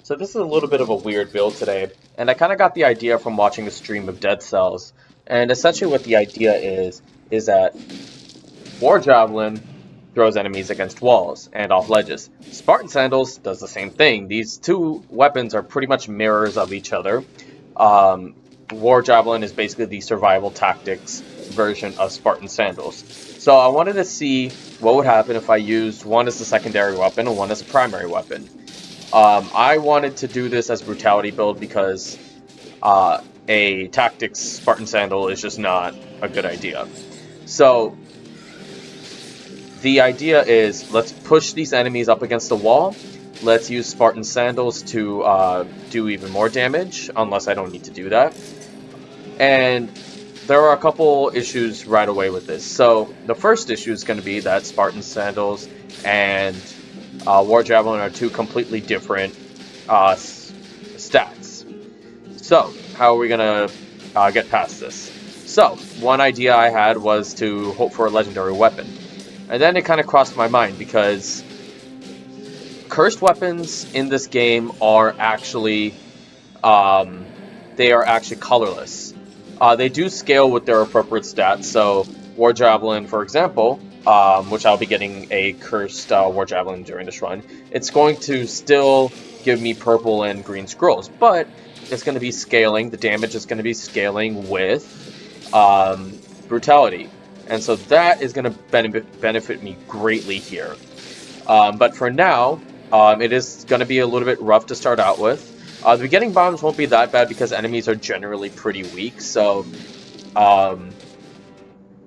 So this is a little bit of a weird build today, and I kind of got the idea from watching a stream of Dead Cells. And essentially what the idea is that War Javelin throws enemies against walls and off ledges. Spartan Sandals does the same thing. These two weapons are pretty much mirrors of each other. War Javelin is basically the survival tactics version of Spartan Sandals. So I wanted to see what would happen if I used one as the secondary weapon and one as a primary weapon. I wanted to do this as brutality build because a tactics Spartan Sandal is just not a good idea. So the idea is, let's push these enemies up against the wall. Let's use Spartan Sandals to do even more damage, unless I don't need to do that. And there are a couple issues right away with this. So the first issue is going to be that Spartan Sandals and War Javelin are two completely different stats. So how are we going to get past this? So one idea I had was to hope for a legendary weapon. And then it kind of crossed my mind because cursed weapons in this game are actually colorless. They do scale with their appropriate stats. So War Javelin, for example, which I'll be getting a cursed War Javelin during this run, it's going to still give me purple and green scrolls, but it's going to be scaling. The damage is going to be scaling with brutality. And so that is going to benefit me greatly here. But for now, it is going to be a little bit rough to start out with. The beginning bombs won't be that bad because enemies are generally pretty weak. So,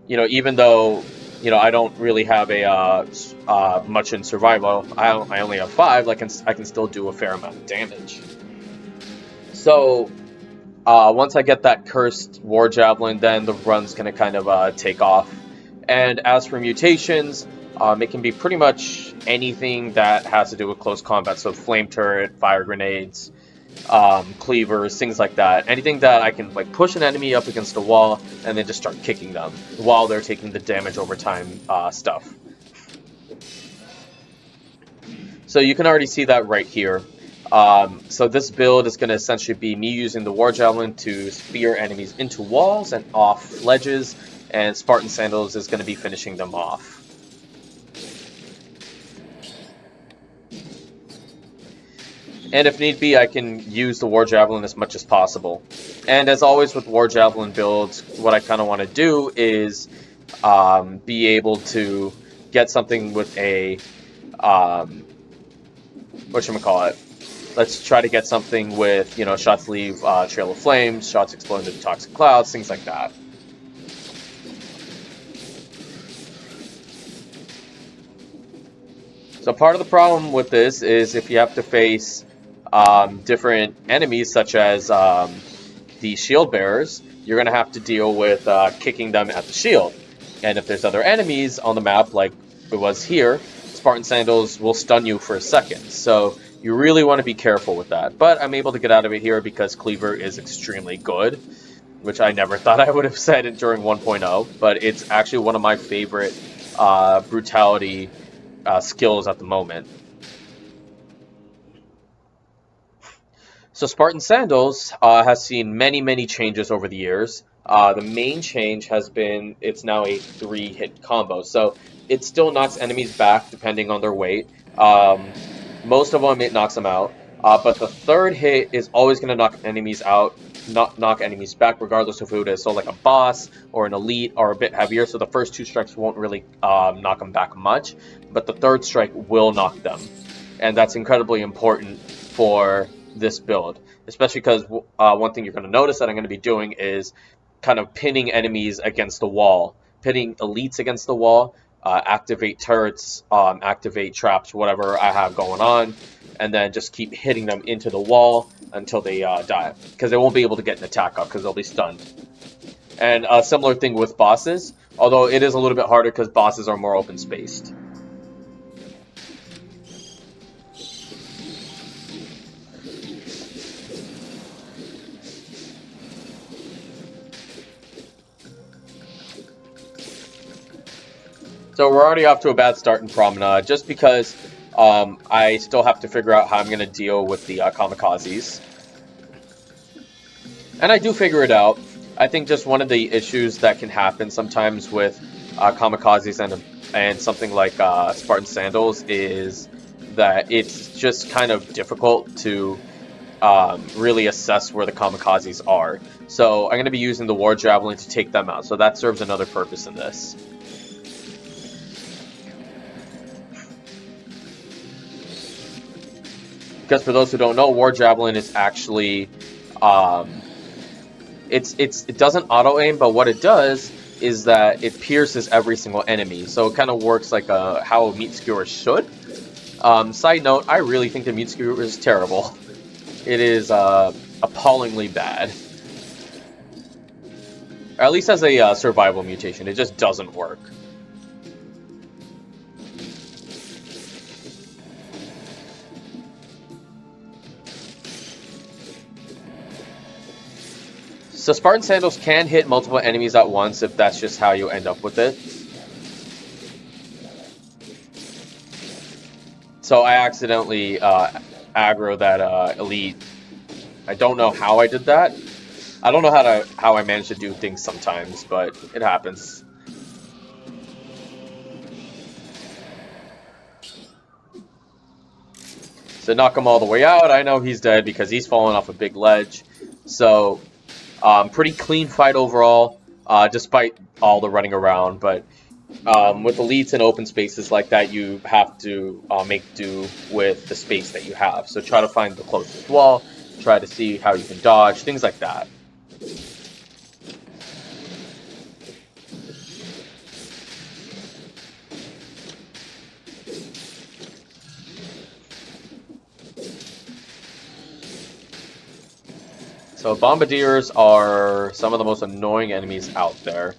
even though, I don't really have a much in survival, I only have 5, I can still do a fair amount of damage. So, once I get that cursed War Javelin, then the run's going to kind of take off. And as for mutations, it can be pretty much anything that has to do with close combat. So flame turret, fire grenades, cleavers, things like that. Anything that I can push an enemy up against a wall and then just start kicking them while they're taking the damage over time stuff. So you can already see that right here. So this build is going to essentially be me using the War Javelin to spear enemies into walls and off ledges, and Spartan Sandals is going to be finishing them off. And if need be, I can use the War Javelin as much as possible. And as always with War Javelin builds, what I kind of want to do is be able to get something with a, whatchamacallit? Let's try to get something with, shots leave trail of flames, shots explode into toxic clouds, things like that. So part of the problem with this is if you have to face different enemies such as the shield bearers, you're going to have to deal with kicking them at the shield. And if there's other enemies on the map like it was here, Spartan Sandals will stun you for a second. So you really want to be careful with that. But I'm able to get out of it here because Cleaver is extremely good, which I never thought I would have said it during 1.0. But it's actually one of my favorite brutality skills at the moment. So Spartan Sandals has seen many changes over the years. The main change has been it's now a 3-hit combo. So it still knocks enemies back depending on their weight. Most of them, it knocks them out. But the 3rd hit is always going to knock enemies out, knock enemies back, regardless of who it is. So like a boss or an elite are a bit heavier. So the first 2 strikes won't really knock them back much. But the 3rd strike will knock them. And that's incredibly important for this build. Especially because one thing you're going to notice that I'm going to be doing is kind of pinning enemies against the wall. Pinning elites against the wall. Activate turrets, activate traps, whatever I have going on, and then just keep hitting them into the wall until they die, because they won't be able to get an attack up because they'll be stunned. And a similar thing with bosses, although it is a little bit harder because bosses are more open spaced. So we're already off to a bad start in Promenade, just because I still have to figure out how I'm going to deal with the kamikazes. And I do figure it out. I think just one of the issues that can happen sometimes with kamikazes and something like Spartan Sandals is that it's just kind of difficult to really assess where the kamikazes are. So I'm going to be using the War Javelin to take them out. So that serves another purpose in this. Because for those who don't know, War Javelin is actually it doesn't auto aim, but what it does is that it pierces every single enemy. So it kind of works like how a meat skewer should. Side note, I really think the meat skewer is terrible. It is appallingly bad. Or at least as a survival mutation, it just doesn't work. So Spartan Sandals can hit multiple enemies at once if that's just how you end up with it. So I accidentally aggro that elite. I don't know how I did that. I don't know how I managed to do things sometimes, but it happens. So knock him all the way out. I know he's dead because he's fallen off a big ledge. So pretty clean fight overall, despite all the running around. But with elites in open spaces like that, you have to make do with the space that you have. So try to find the closest wall, try to see how you can dodge, things like that. So bombardiers are some of the most annoying enemies out there.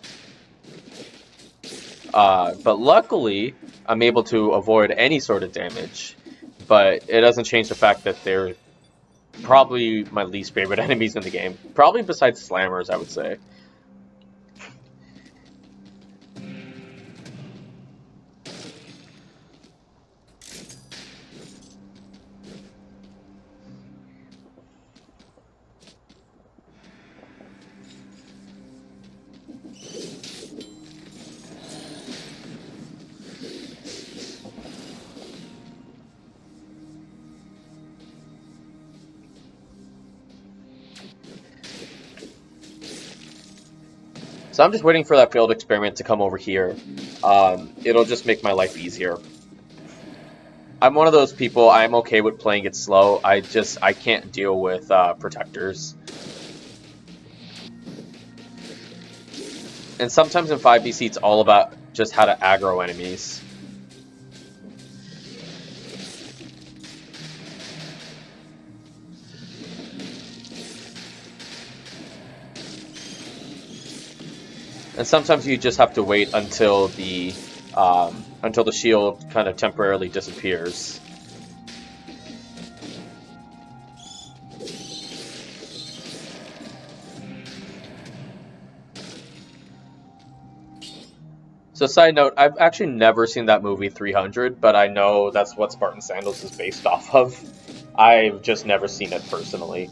But luckily, I'm able to avoid any sort of damage. But it doesn't change the fact that they're probably my least favorite enemies in the game. Probably besides slammers, I would say. So I'm just waiting for that failed experiment to come over here. It'll just make my life easier. I'm one of those people, I'm okay with playing it slow. I can't deal with protectors. And sometimes in 5BC it's all about just how to aggro enemies. And sometimes you just have to wait until the shield kind of temporarily disappears. So side note, I've actually never seen that movie 300, but I know that's what Spartan Sandals is based off of. I've just never seen it personally.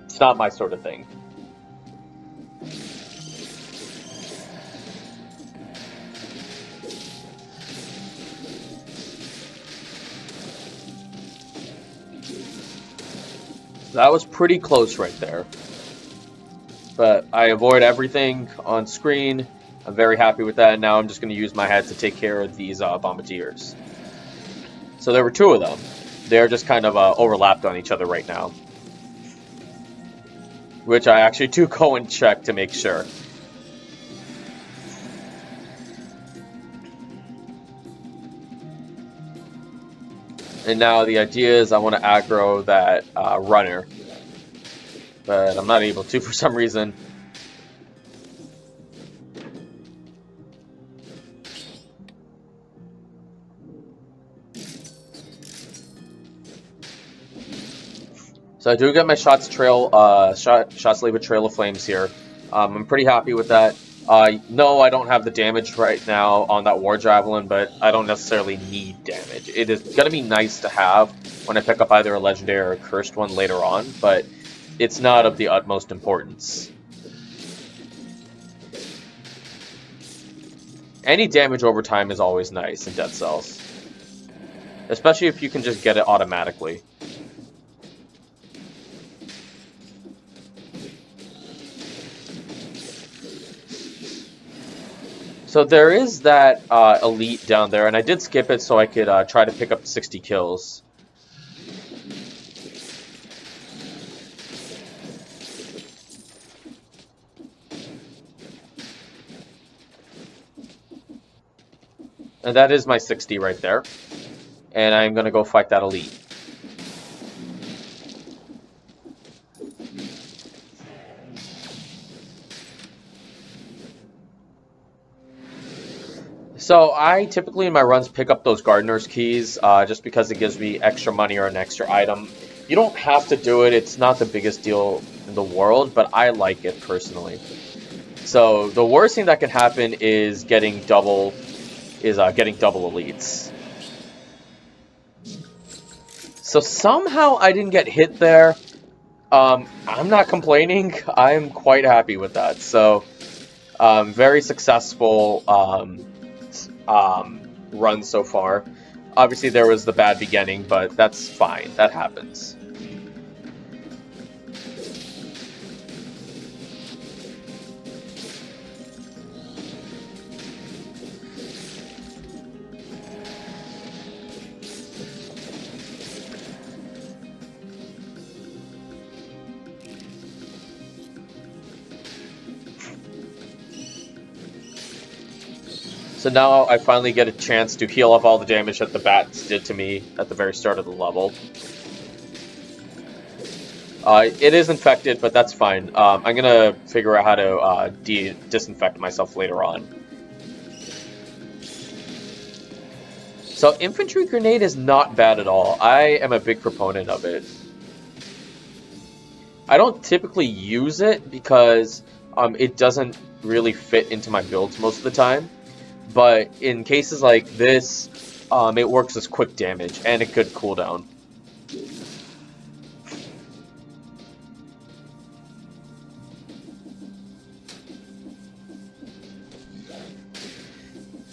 It's not my sort of thing. That was pretty close right there. But I avoid everything on screen. I'm very happy with that. Now I'm just going to use my head to take care of these bombardiers. So there were two of them. They're just kind of overlapped on each other right now. Which I actually do go and check to make sure. And now the idea is I want to aggro that runner. But I'm not able to for some reason. So I do get my shots leave a trail of flames here. I'm pretty happy with that. No, I don't have the damage right now on that War Javelin, but I don't necessarily need damage. It is going to be nice to have when I pick up either a Legendary or a Cursed one later on, but it's not of the utmost importance. Any damage over time is always nice in Dead Cells. Especially if you can just get it automatically. So there is that elite down there, and I did skip it so I could try to pick up 60 kills. And that is my 60 right there. And I'm going to go fight that elite. So I typically in my runs pick up those gardener's keys just because it gives me extra money or an extra item. You don't have to do it. It's not the biggest deal in the world, but I like it personally. So the worst thing that can happen is getting double elites. So somehow I didn't get hit there. I'm not complaining. I'm quite happy with that. So very successful run so far. Obviously there was the bad beginning, but that's fine. That happens. So now I finally get a chance to heal off all the damage that the bats did to me at the very start of the level. It is infected, but that's fine. I'm going to figure out how to disinfect myself later on. So Infantry Grenade is not bad at all. I am a big proponent of it. I don't typically use it because it doesn't really fit into my builds most of the time. But in cases like this, it works as quick damage and a good cooldown.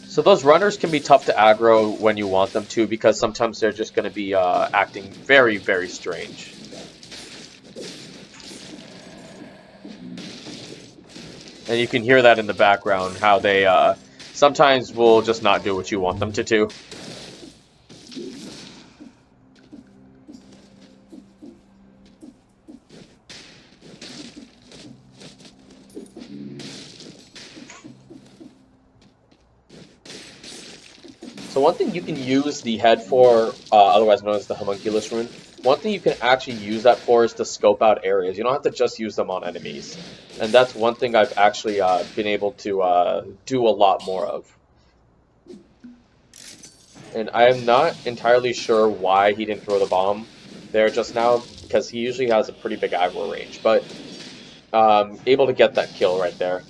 So those runners can be tough to aggro when you want them to, because sometimes they're just going to be acting very, very strange. And you can hear that in the background, how they sometimes will just not do what you want them to do. So one thing you can use the head for, otherwise known as the homunculus rune, one thing you can actually use that for is to scope out areas. You don't have to just use them on enemies. And that's one thing I've actually been able to do a lot more of. And I am not entirely sure why he didn't throw the bomb there just now, because he usually has a pretty big aggro range. But able to get that kill right there.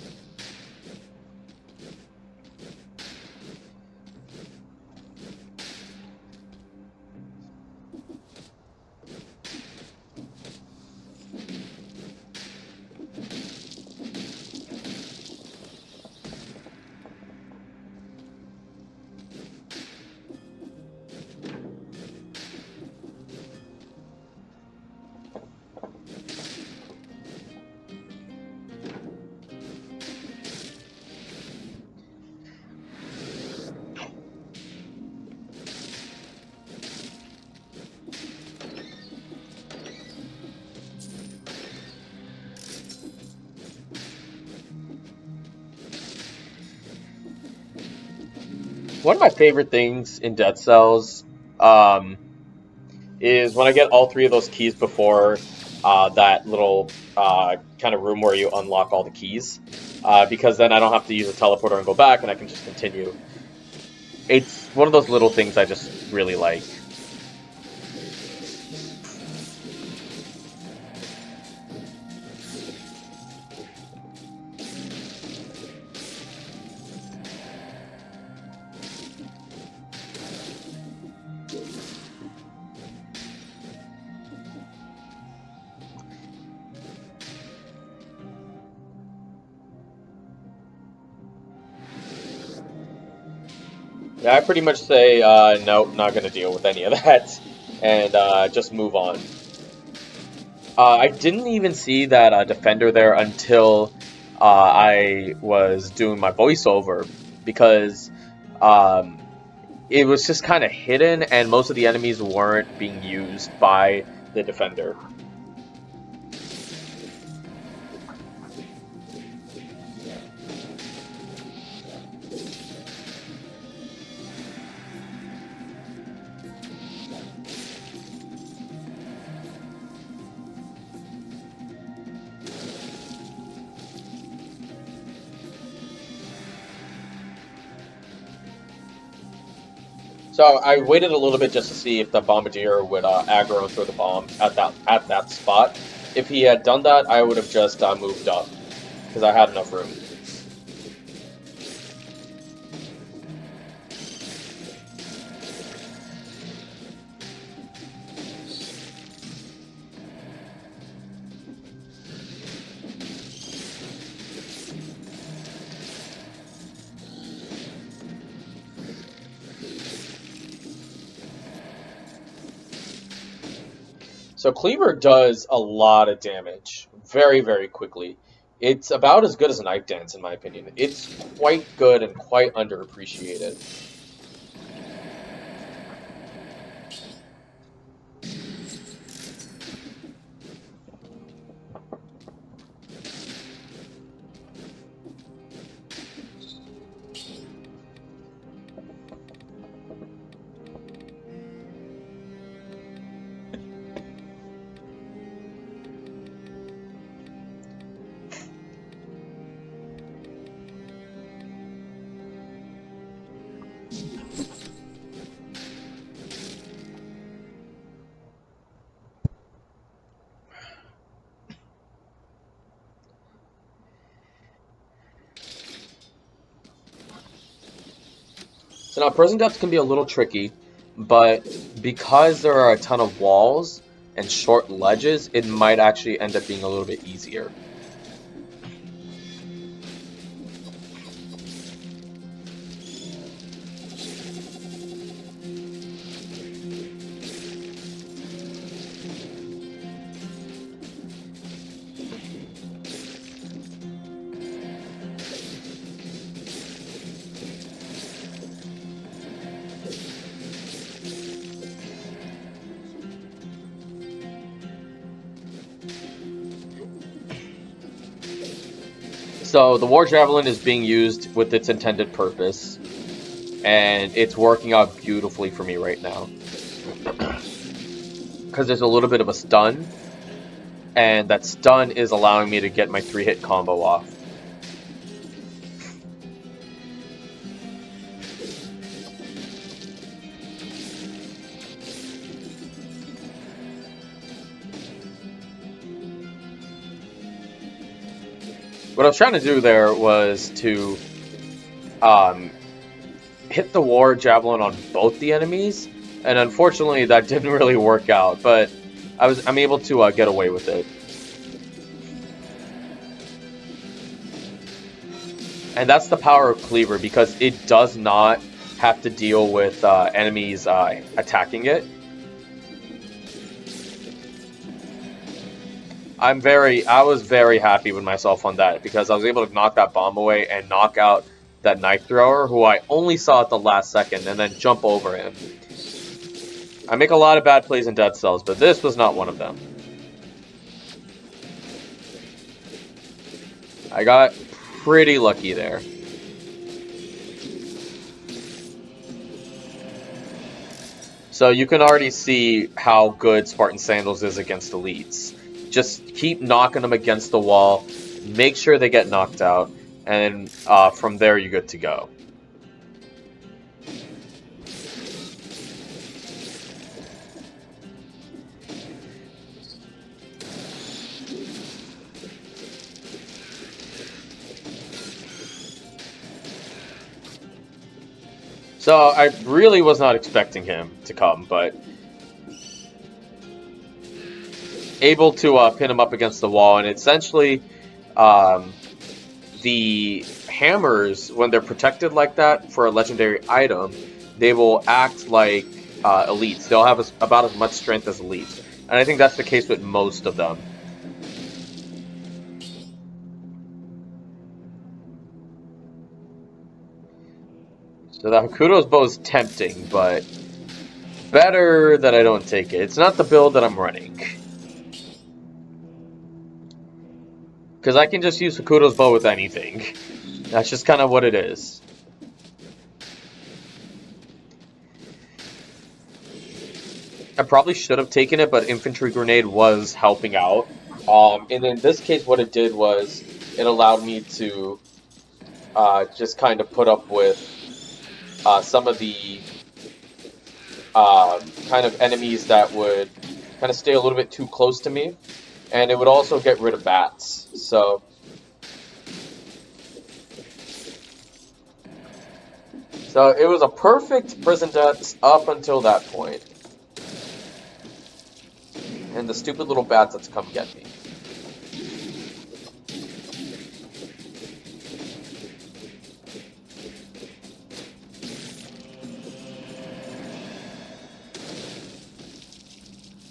One of my favorite things in Dead Cells is when I get all three of those keys before that little kind of room where you unlock all the keys. Because then I don't have to use a teleporter and go back, and I can just continue. It's one of those little things I just really like. Yeah, I pretty much say, nope, not gonna deal with any of that, and just move on. I didn't even see that defender there until I was doing my voiceover, because um, it was just kind of hidden, and most of the enemies weren't being used by the defender. So I waited a little bit just to see if the bombardier would aggro and throw the bomb at that spot. If he had done that, I would have just moved up because I had enough room. So Cleaver does a lot of damage very, very quickly. It's about as good as a Knife Dance, in my opinion. It's quite good and quite underappreciated. So now prison depths can be a little tricky, but because there are a ton of walls and short ledges, it might actually end up being a little bit easier. So the War Javelin is being used with its intended purpose, and it's working out beautifully for me right now. Because there's a little bit of a stun, and that stun is allowing me to get my 3-hit combo off. What I was trying to do there was to hit the War Javelin on both the enemies, and unfortunately that didn't really work out, but I'm able to get away with it. And that's the power of Cleaver, because it does not have to deal with enemies attacking it. I was very happy with myself on that, because I was able to knock that bomb away and knock out that knife thrower, who I only saw at the last second, and then jump over him. I make a lot of bad plays in Dead Cells, but this was not one of them. I got pretty lucky there. So you can already see how good Spartan Sandals is against elites. Just keep knocking them against the wall, make sure they get knocked out, and from there you're good to go. So I really was not expecting him to come, but able to pin him up against the wall, and essentially the hammers, when they're protected like that for a legendary item, they will act like elites. They'll have about as much strength as elites. And I think that's the case with most of them. So the Hakuto's bow is tempting, but better that I don't take it. It's not the build that I'm running. Because I can just use Hakuto's bow with anything. That's just kind of what it is. I probably should have taken it, but Infantry Grenade was helping out. And in this case, what it did was it allowed me to just kind of put up with some of the kind of enemies that would kind of stay a little bit too close to me. And it would also get rid of bats. So it was a perfect prison death up until that point. And the stupid little bats that's come get me.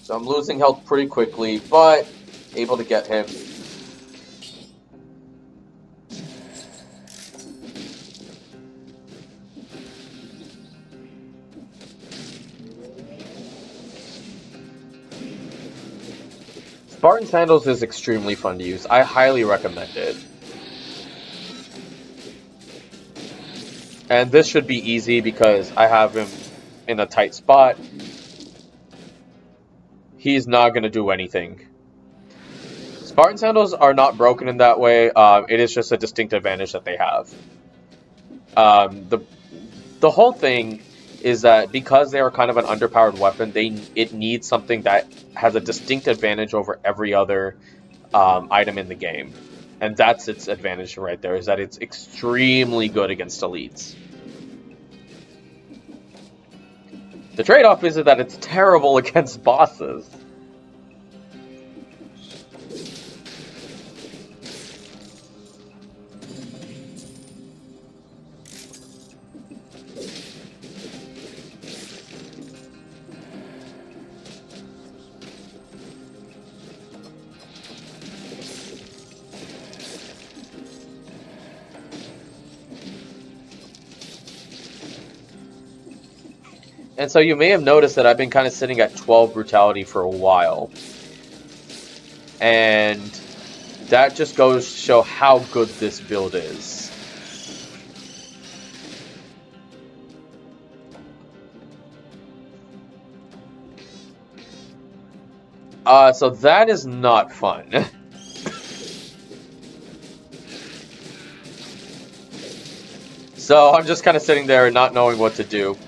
So I'm losing health pretty quickly, but able to get him. Spartan Sandals is extremely fun to use. I highly recommend it. And this should be easy because I have him in a tight spot. He's not going to do anything. Spartan Sandals are not broken in that way. It is just a distinct advantage that they have. The whole thing is that because they are kind of an underpowered weapon, it needs something that has a distinct advantage over every other item in the game. And that's its advantage right there, is that it's extremely good against elites. The trade-off is that it's terrible against bosses. And so you may have noticed that I've been kind of sitting at 12 brutality for a while. And that just goes to show how good this build is. So that is not fun. So I'm just kind of sitting there not knowing what to do.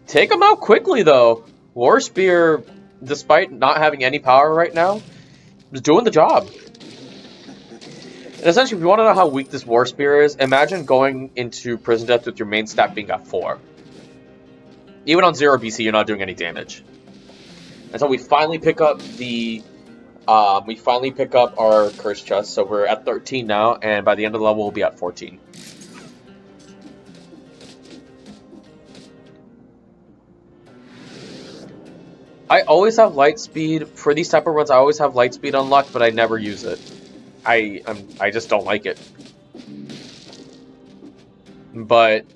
Take him out quickly, though. War Spear, despite not having any power right now, is doing the job. And essentially, if you want to know how weak this War Spear is, imagine going into Prison Death with your main stat being at 4. Even on 0 BC, you're not doing any damage. And so we finally pick up our Curse Chest, so we're at 13 now, and by the end of the level, we'll be at 14. I always have light speed. For these type of runs, I always have light speed unlocked, but I never use it. I just don't like it. But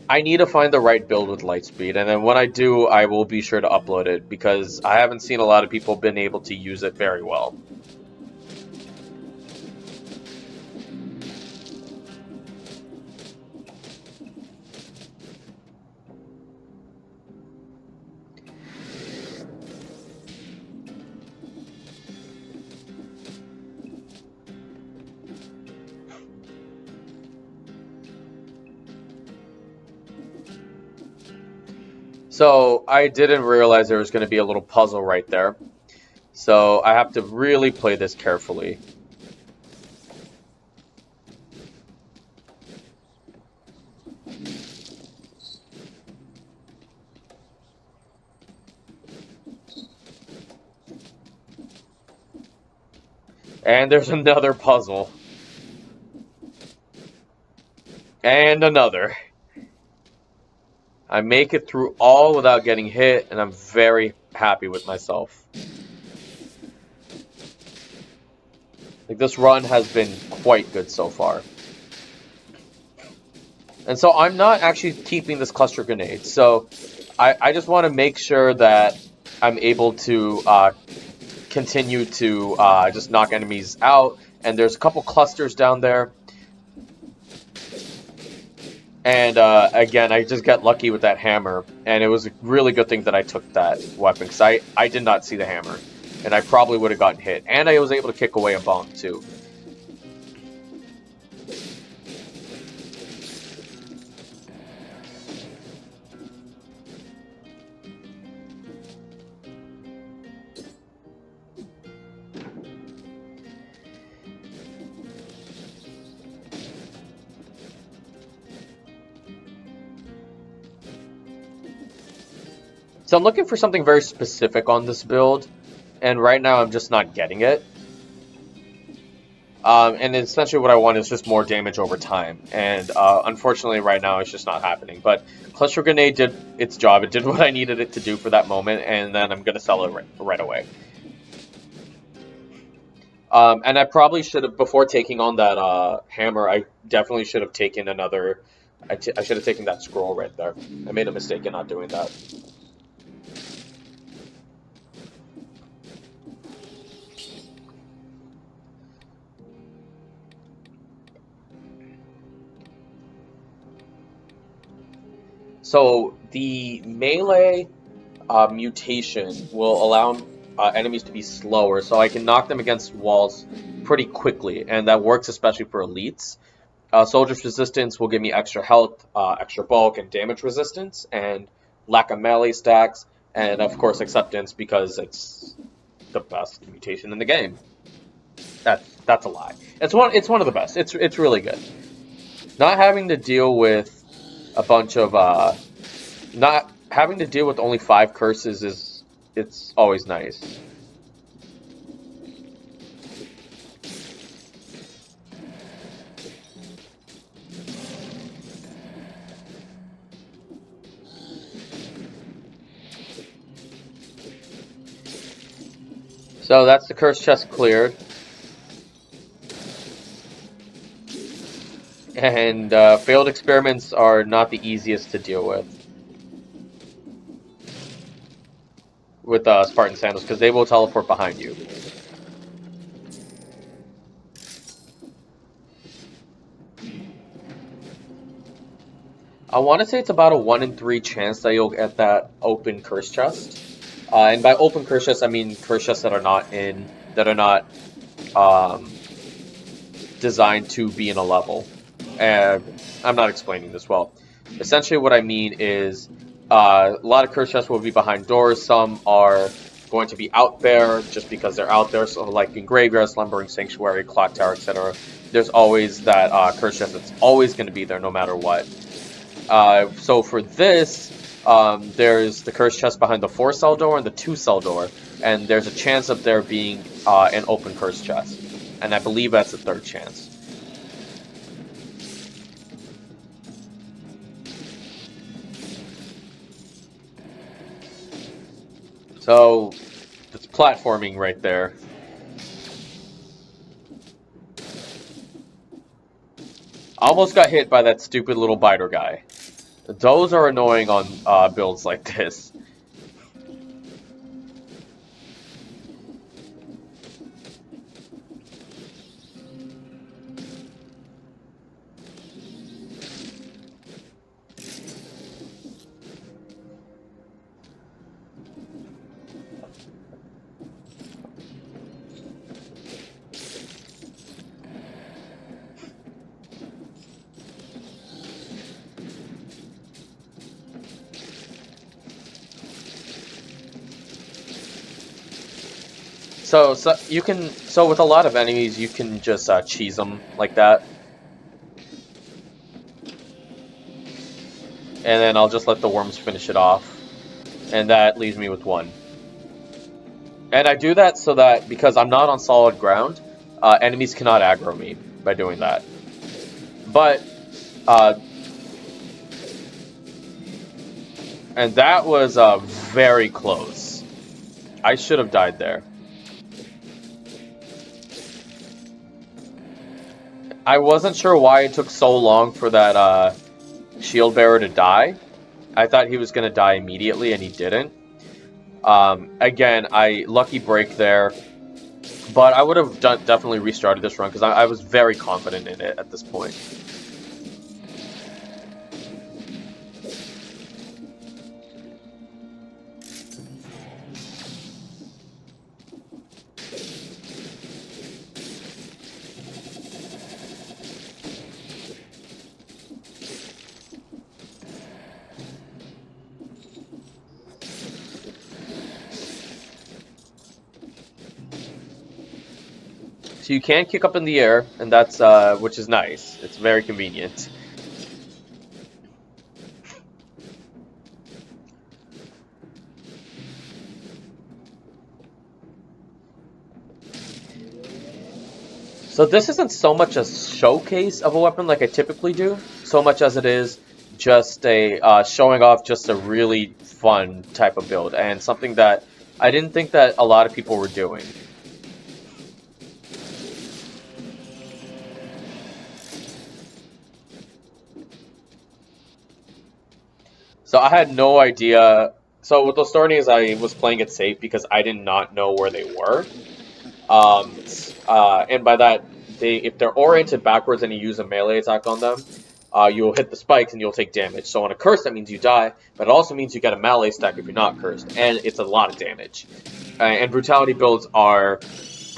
I need to find the right build with light speed, and then when I do, I will be sure to upload it, because I haven't seen a lot of people been able to use it very well. So I didn't realize there was going to be a little puzzle right there. So I have to really play this carefully. And there's another puzzle. And another. I make it through all without getting hit, and I'm very happy with myself. Like, this run has been quite good so far. And so I'm not actually keeping this cluster grenade. So I just want to make sure that I'm able to continue to just knock enemies out. And there's a couple clusters down there. And again, I just got lucky with that hammer. And it was a really good thing that I took that weapon, because I did not see the hammer. And I probably would have gotten hit. And I was able to kick away a bomb, too. So I'm looking for something very specific on this build, and right now I'm just not getting it. And essentially what I want is just more damage over time, and unfortunately right now it's just not happening. But Cluster Grenade did its job, it did what I needed it to do for that moment, and then I'm going to sell it right away. And I probably should have, before taking on that hammer, I definitely should have taken another, I should have taken that scroll right there. I made a mistake in not doing that. So the melee mutation will allow enemies to be slower, so I can knock them against walls pretty quickly, and that works especially for elites. Soldier's Resistance will give me extra health, extra bulk, and damage resistance, and lack of melee stacks, and of course Acceptance, because it's the best mutation in the game. That's a lie. It's one of the best. It's really good. Not having to deal with a bunch of not having to deal with only 5 curses it's always nice. So that's the curse chest cleared. And failed experiments are not the easiest to deal with Spartan Sandals, because they will teleport behind you. I want to say it's about a 1 in 3 chance that you'll get that open curse chest. And by open curse chests, I mean curse chests that are not designed to be in a level. And I'm not explaining this well. Essentially what I mean is a lot of curse chests will be behind doors. Some are going to be out there just because they're out there. So like in Graveyard, Slumbering Sanctuary, Clock Tower, etc. There's always that curse chest that's always going to be there no matter what. So for this, there's the curse chest behind the 4-cell door and the 2-cell door. And there's a chance of there being an open curse chest. And I believe that's the 3rd chance. So, it's platforming right there. Almost got hit by that stupid little biter guy. Those are annoying on builds like this. So you can, so with a lot of enemies, you can just cheese them like that. And then I'll just let the worms finish it off. And that leaves me with 1. And I do that so that, because I'm not on solid ground, enemies cannot aggro me by doing that. But Uh, and that was very close. I should have died there. I wasn't sure why it took so long for that shield bearer to die. I thought he was going to die immediately, and he didn't. Again, lucky break there. But I would have definitely restarted this run because I was very confident in it at this point. So you can kick up in the air, and that's which is nice. It's very convenient. So this isn't so much a showcase of a weapon like I typically do, so much as it is just a showing off just a really fun type of build, and something that I didn't think that a lot of people were doing. So I had no idea. So with those Thornies, I was playing it safe because I did not know where they were. And by that, if they're oriented backwards and you use a melee attack on them, you'll hit the spikes and you'll take damage. So on a curse, that means you die, but it also means you get a melee stack if you're not cursed, and it's a lot of damage. And brutality builds are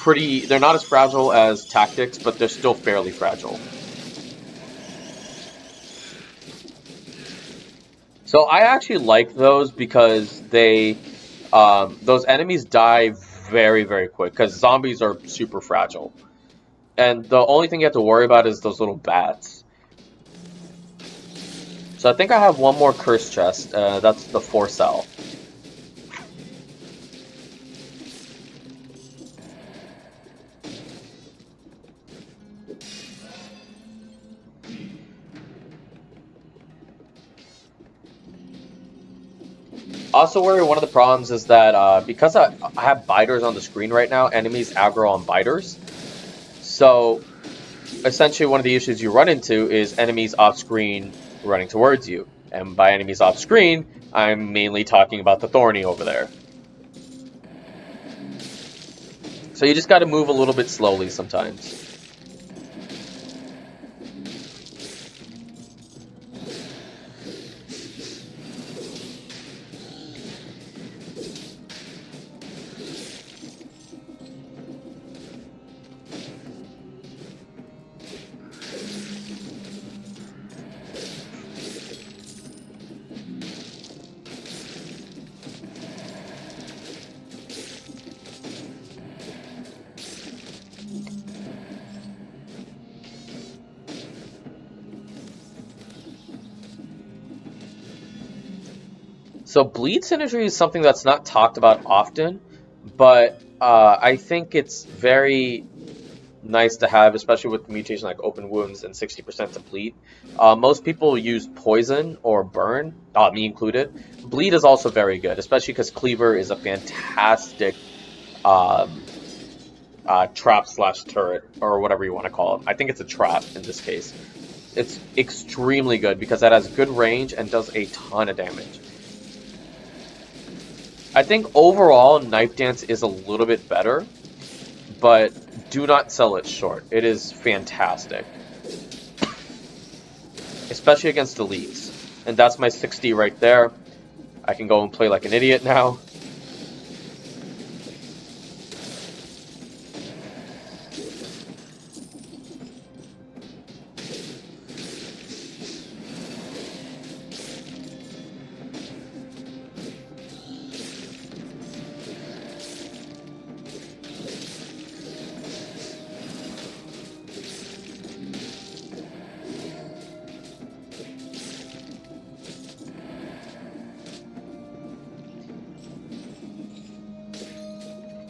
they're not as fragile as tactics, but they're still fairly fragile. So I actually like those because those enemies die very, very quick because zombies are super fragile. And the only thing you have to worry about is those little bats. So I think I have one more curse chest. That's the 4-cell. Also, one of the problems is that because I have biters on the screen right now, enemies aggro on biters. So essentially one of the issues you run into is enemies off screen running towards you. And by enemies off screen, I'm mainly talking about the Thorny over there. So you just got to move a little bit slowly sometimes. So bleed synergy is something that's not talked about often, but I think it's very nice to have, especially with mutation like open wounds and 60% to bleed. Most people use poison or burn, me included. Bleed is also very good, especially because cleaver is a fantastic trap slash turret, or whatever you want to call it. I think it's a trap in this case. It's extremely good because it has good range and does a ton of damage. I think overall, Knife Dance is a little bit better, but do not sell it short. It is fantastic. Especially against elites. And that's my 60 right there. I can go and play like an idiot now.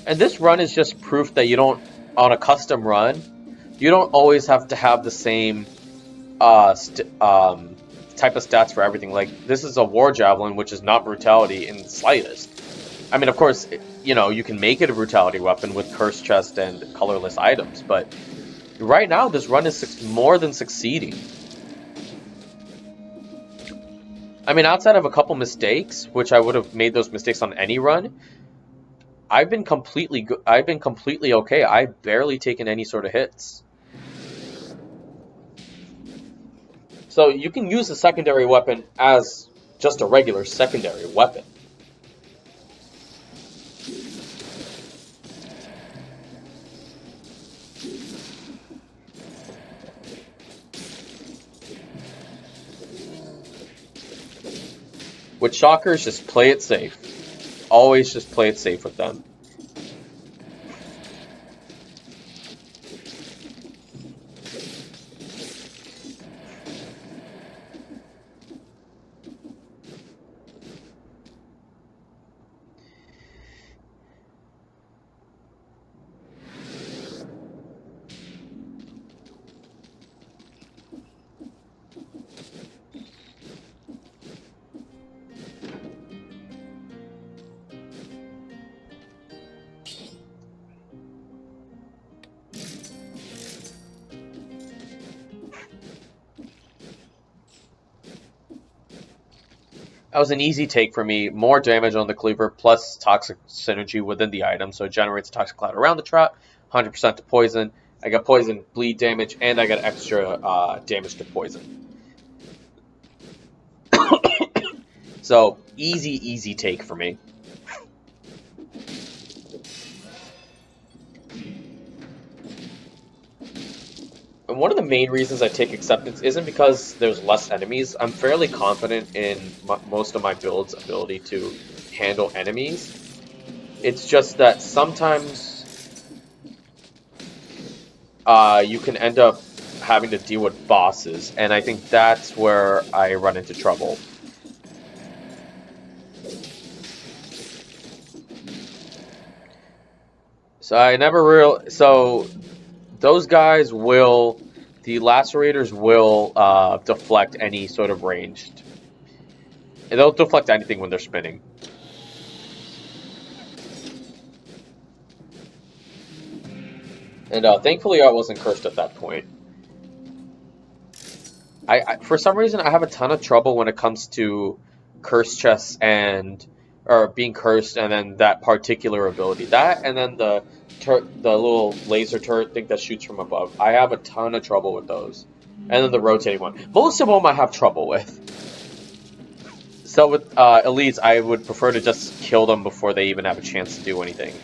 And this run is just proof that you don't, on a custom run, you don't always have to have the same type of stats for everything. Like, this is a war javelin, which is not brutality in the slightest. I mean, of course, you know, you can make it a brutality weapon with cursed chest and colorless items, but right now this run is more than succeeding. I mean, outside of a couple mistakes, which I would have made those mistakes on any run, I've been completely okay. I've barely taken any sort of hits. So you can use a secondary weapon as just a regular secondary weapon. With shockers, just play it safe. Always just play it safe with them. That was an easy take for me. More damage on the cleaver, plus toxic synergy within the item, so it generates a toxic cloud around the trap, 100% to poison. I got poison, bleed damage, and I got extra damage to poison. So, easy take for me. And one of the main reasons I take acceptance isn't because there's less enemies. I'm fairly confident in most of my build's ability to handle enemies. It's just that sometimes you can end up having to deal with bosses, and I think that's where I run into trouble. So those guys will, the lacerators will deflect any sort of ranged. They'll deflect anything when they're spinning. And thankfully I wasn't cursed at that point. I for some reason I have a ton of trouble when it comes to cursed chests or being cursed, and then that particular ability. That and then the little laser turret thing that shoots from above. I have a ton of trouble with those. And then the rotating one. Most of them I have trouble with. So with elites, I would prefer to just kill them before they even have a chance to do anything.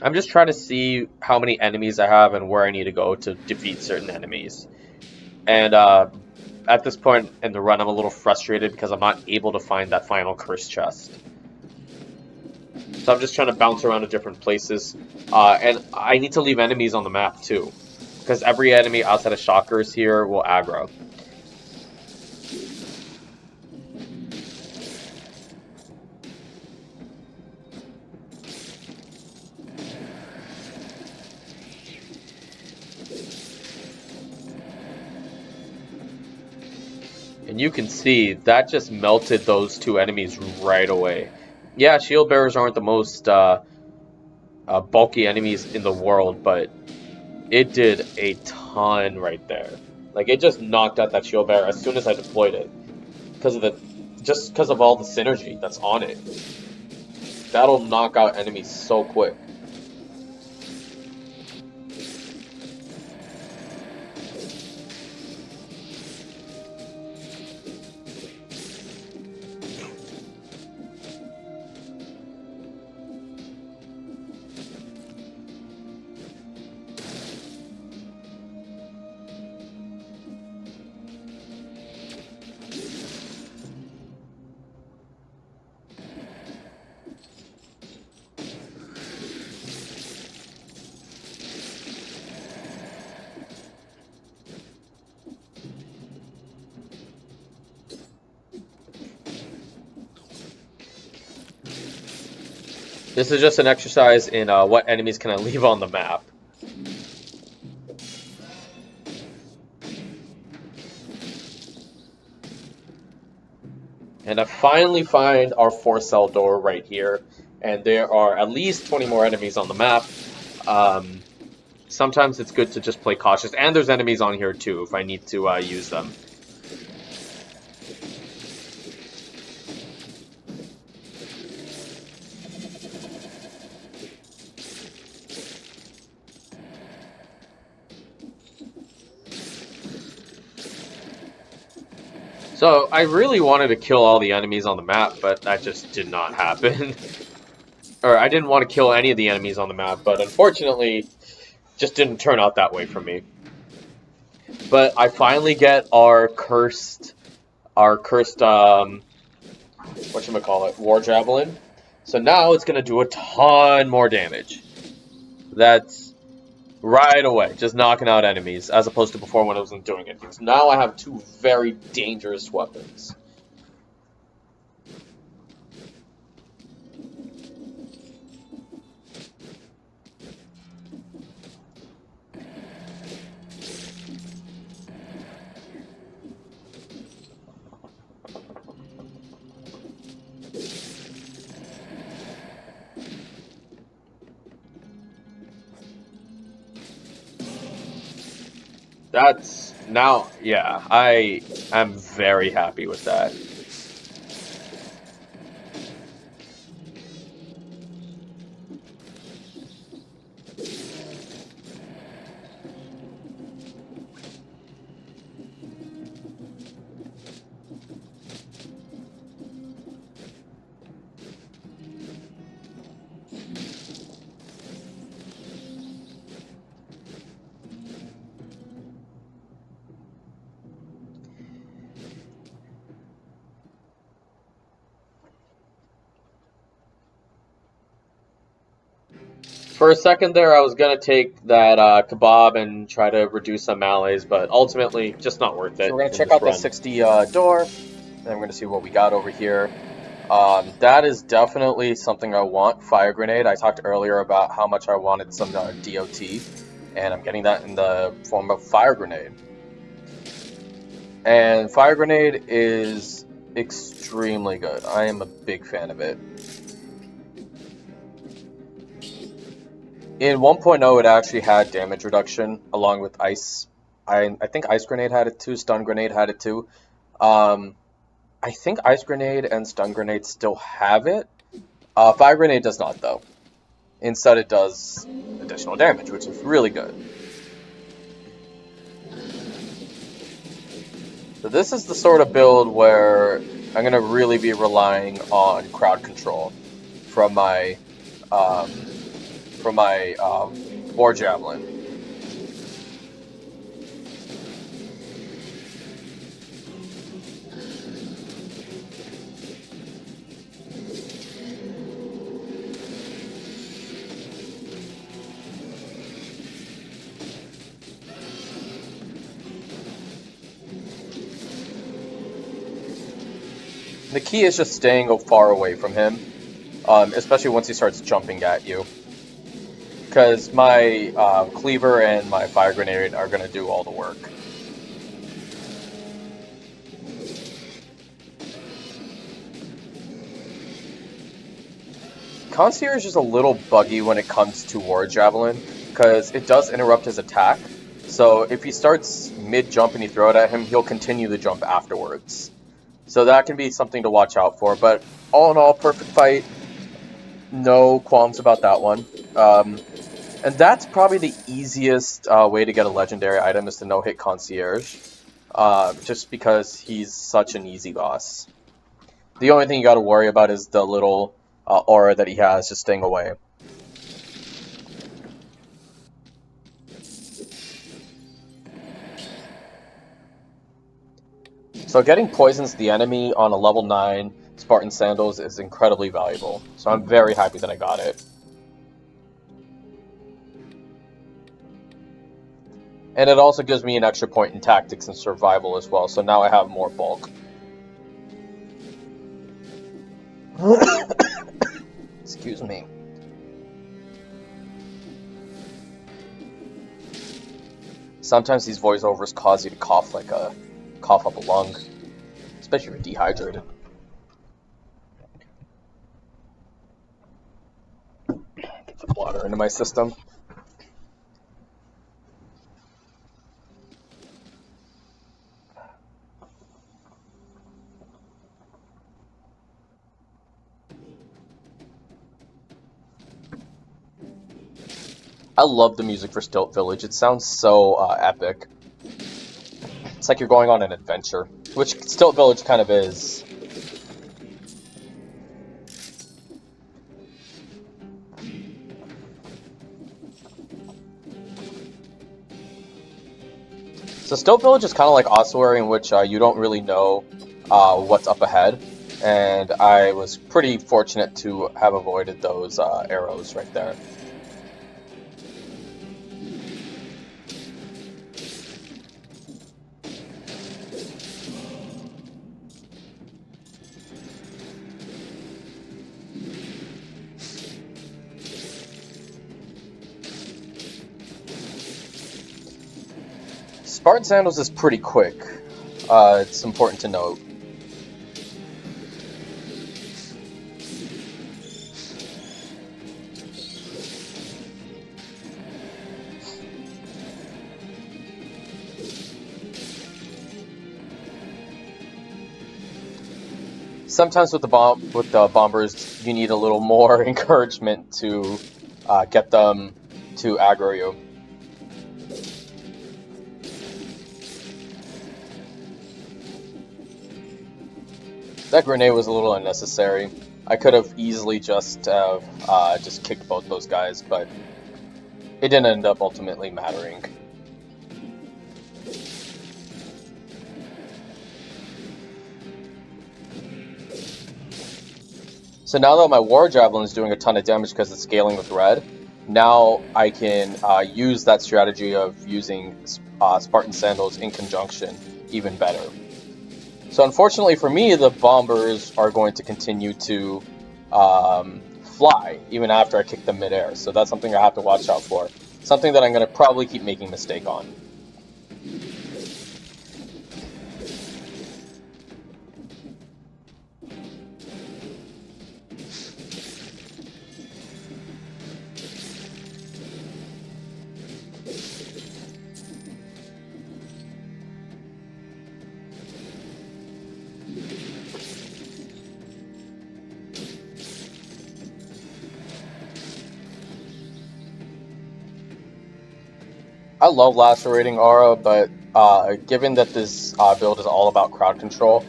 I'm just trying to see how many enemies I have and where I need to go to defeat certain enemies. And at this point in the run, I'm a little frustrated because I'm not able to find that final curse chest. So I'm just trying to bounce around to different places. And I need to leave enemies on the map too, because every enemy outside of shockers here will aggro. And you can see that just melted those two enemies right away. Yeah, shield bearers aren't the most bulky enemies in the world, but it did a ton right there. Like, it just knocked out that shield bearer as soon as I deployed it. Just because of all the synergy that's on it. That'll knock out enemies so quick. This is just an exercise in what enemies can I leave on the map. And I finally find our 4-cell door right here, and there are at least 20 more enemies on the map. Sometimes it's good to just play cautious, and there's enemies on here too if I need to use them. So I really wanted to kill all the enemies on the map, but that just did not happen. Or I didn't want to kill any of the enemies on the map, but unfortunately, just didn't turn out that way for me. But I finally get our cursed, whatchamacallit, War Javelin. So now it's going to do a ton more damage. That's right away, just knocking out enemies, as opposed to before when it wasn't doing anything. So now I have two very dangerous weapons. That's now, yeah, I am very happy with that. For a second there, I was gonna take that kebab and try to reduce some melees, but ultimately, just not worth it. So we're gonna check out the 60 door, and we're gonna see what we got over here. That is definitely something I want. Fire grenade. I talked earlier about how much I wanted some DOT, and I'm getting that in the form of fire grenade. And fire grenade is extremely good. I am a big fan of it. In 1.0, it actually had damage reduction along with ice. I think ice grenade had it too. Stun grenade had it too. I think ice grenade and stun grenade still have it. Fire grenade does not, though. Instead, it does additional damage, which is really good. So this is the sort of build where I'm going to really be relying on crowd control from my War Javelin. The key is just staying far away from him, especially once he starts jumping at you. Because my cleaver and my fire grenade are going to do all the work. Concierge is a little buggy when it comes to War Javelin, because it does interrupt his attack. So if he starts mid-jump and you throw it at him, he'll continue the jump afterwards. So that can be something to watch out for. But all in all, perfect fight. No qualms about that one. And that's probably the easiest way to get a legendary item, is to no-hit Concierge. Just because he's such an easy boss. The only thing you gotta worry about is the little aura that he has just staying away. So getting poisons to the enemy on a level 9 Spartan Sandals is incredibly valuable. So I'm very happy that I got it. And it also gives me an extra point in tactics and survival as well, so now I have more bulk. Excuse me. Sometimes these voiceovers cause you to cough cough up a lung, especially if you're dehydrated. Get some water into my system. I love the music for Stilt Village. It sounds so epic. It's like you're going on an adventure, which Stilt Village kind of is. So Stilt Village is kind of like Ossuary, in which you don't really know what's up ahead, and I was pretty fortunate to have avoided those arrows right there. Spartan Sandals is pretty quick. It's important to note. Sometimes with the bombers, you need a little more encouragement to get them to aggro you. That grenade was a little unnecessary. I could have easily just kicked both those guys, but it didn't end up ultimately mattering. So now that my War Javelin is doing a ton of damage because it's scaling with red, now I can use that strategy of using Spartan Sandals in conjunction even better. So unfortunately for me, the bombers are going to continue to fly even after I kick them midair. So that's something I have to watch out for. Something that I'm going to probably keep making a mistake on. I love Lacerating Aura, but given that this build is all about crowd control,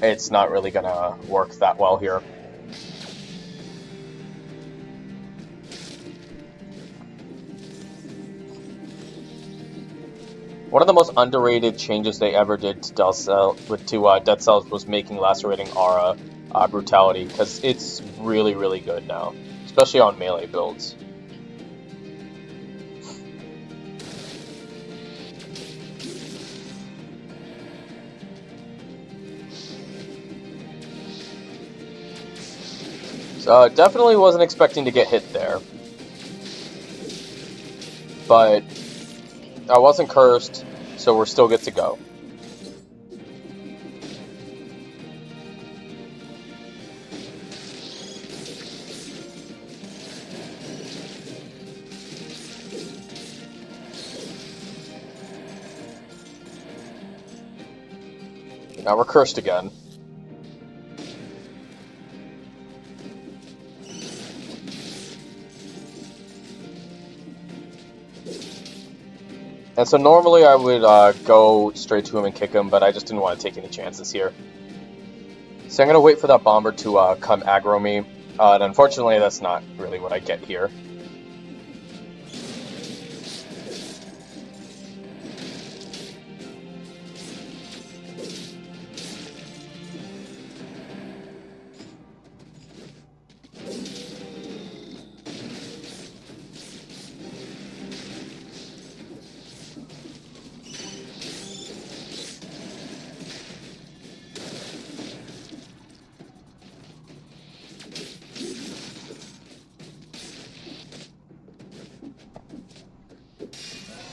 it's not really going to work that well here. One of the most underrated changes they ever did to Dead Cells was making Lacerating Aura Brutality, because it's really, really good now, especially on melee builds. So definitely wasn't expecting to get hit there, but I wasn't cursed, so we're still good to go. Now we're cursed again. And so normally I would go straight to him and kick him, but I just didn't want to take any chances here. So I'm going to wait for that bomber to come aggro me, and unfortunately that's not really what I get here.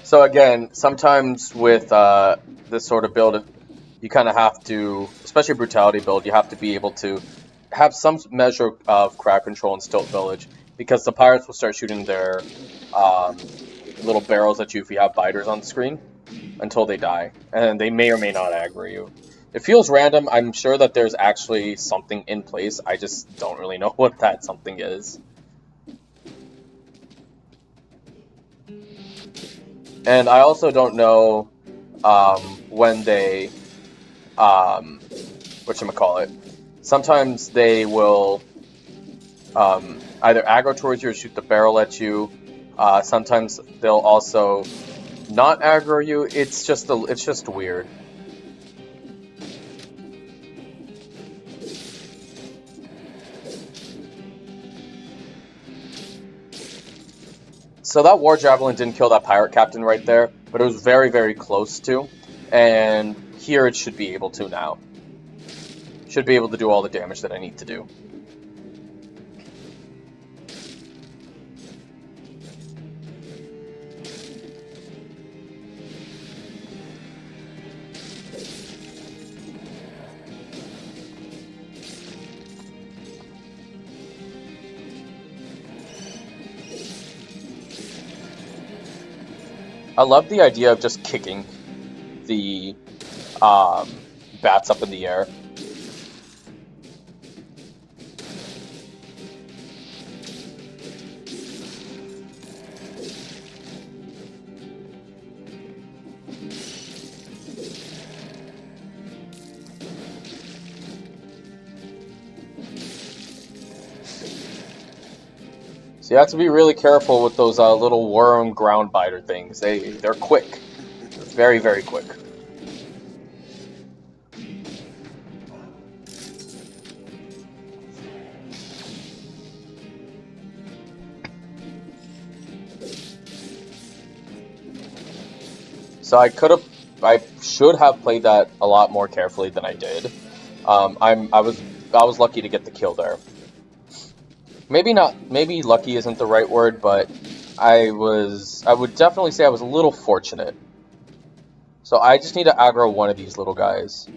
So again, sometimes with this sort of build, you kind of have to, especially brutality build, you have to be able to have some measure of crowd control in Stilt Village, because the pirates will start shooting their little barrels at you if you have biters on the screen until they die, and they may or may not aggro you. It feels random. I'm sure that there's actually something in place. I just don't really know what that something is. And I also don't know when they, whatchamacallit, sometimes they will either aggro towards you or shoot the barrel at you. Sometimes they'll also not aggro you. It's just weird. So that War Javelin didn't kill that pirate captain right there, but it was very, very close to. And here it should be able to now. Should be able to do all the damage that I need to do. I love the idea of just kicking the bats up in the air. So you have to be really careful with those little worm ground biter things. They're quick. They're very, very quick. So I should have played that a lot more carefully than I did. I was lucky to get the kill there. Maybe not. Maybe lucky isn't the right word, but I would definitely say I was a little fortunate. So I just need to aggro one of these little guys.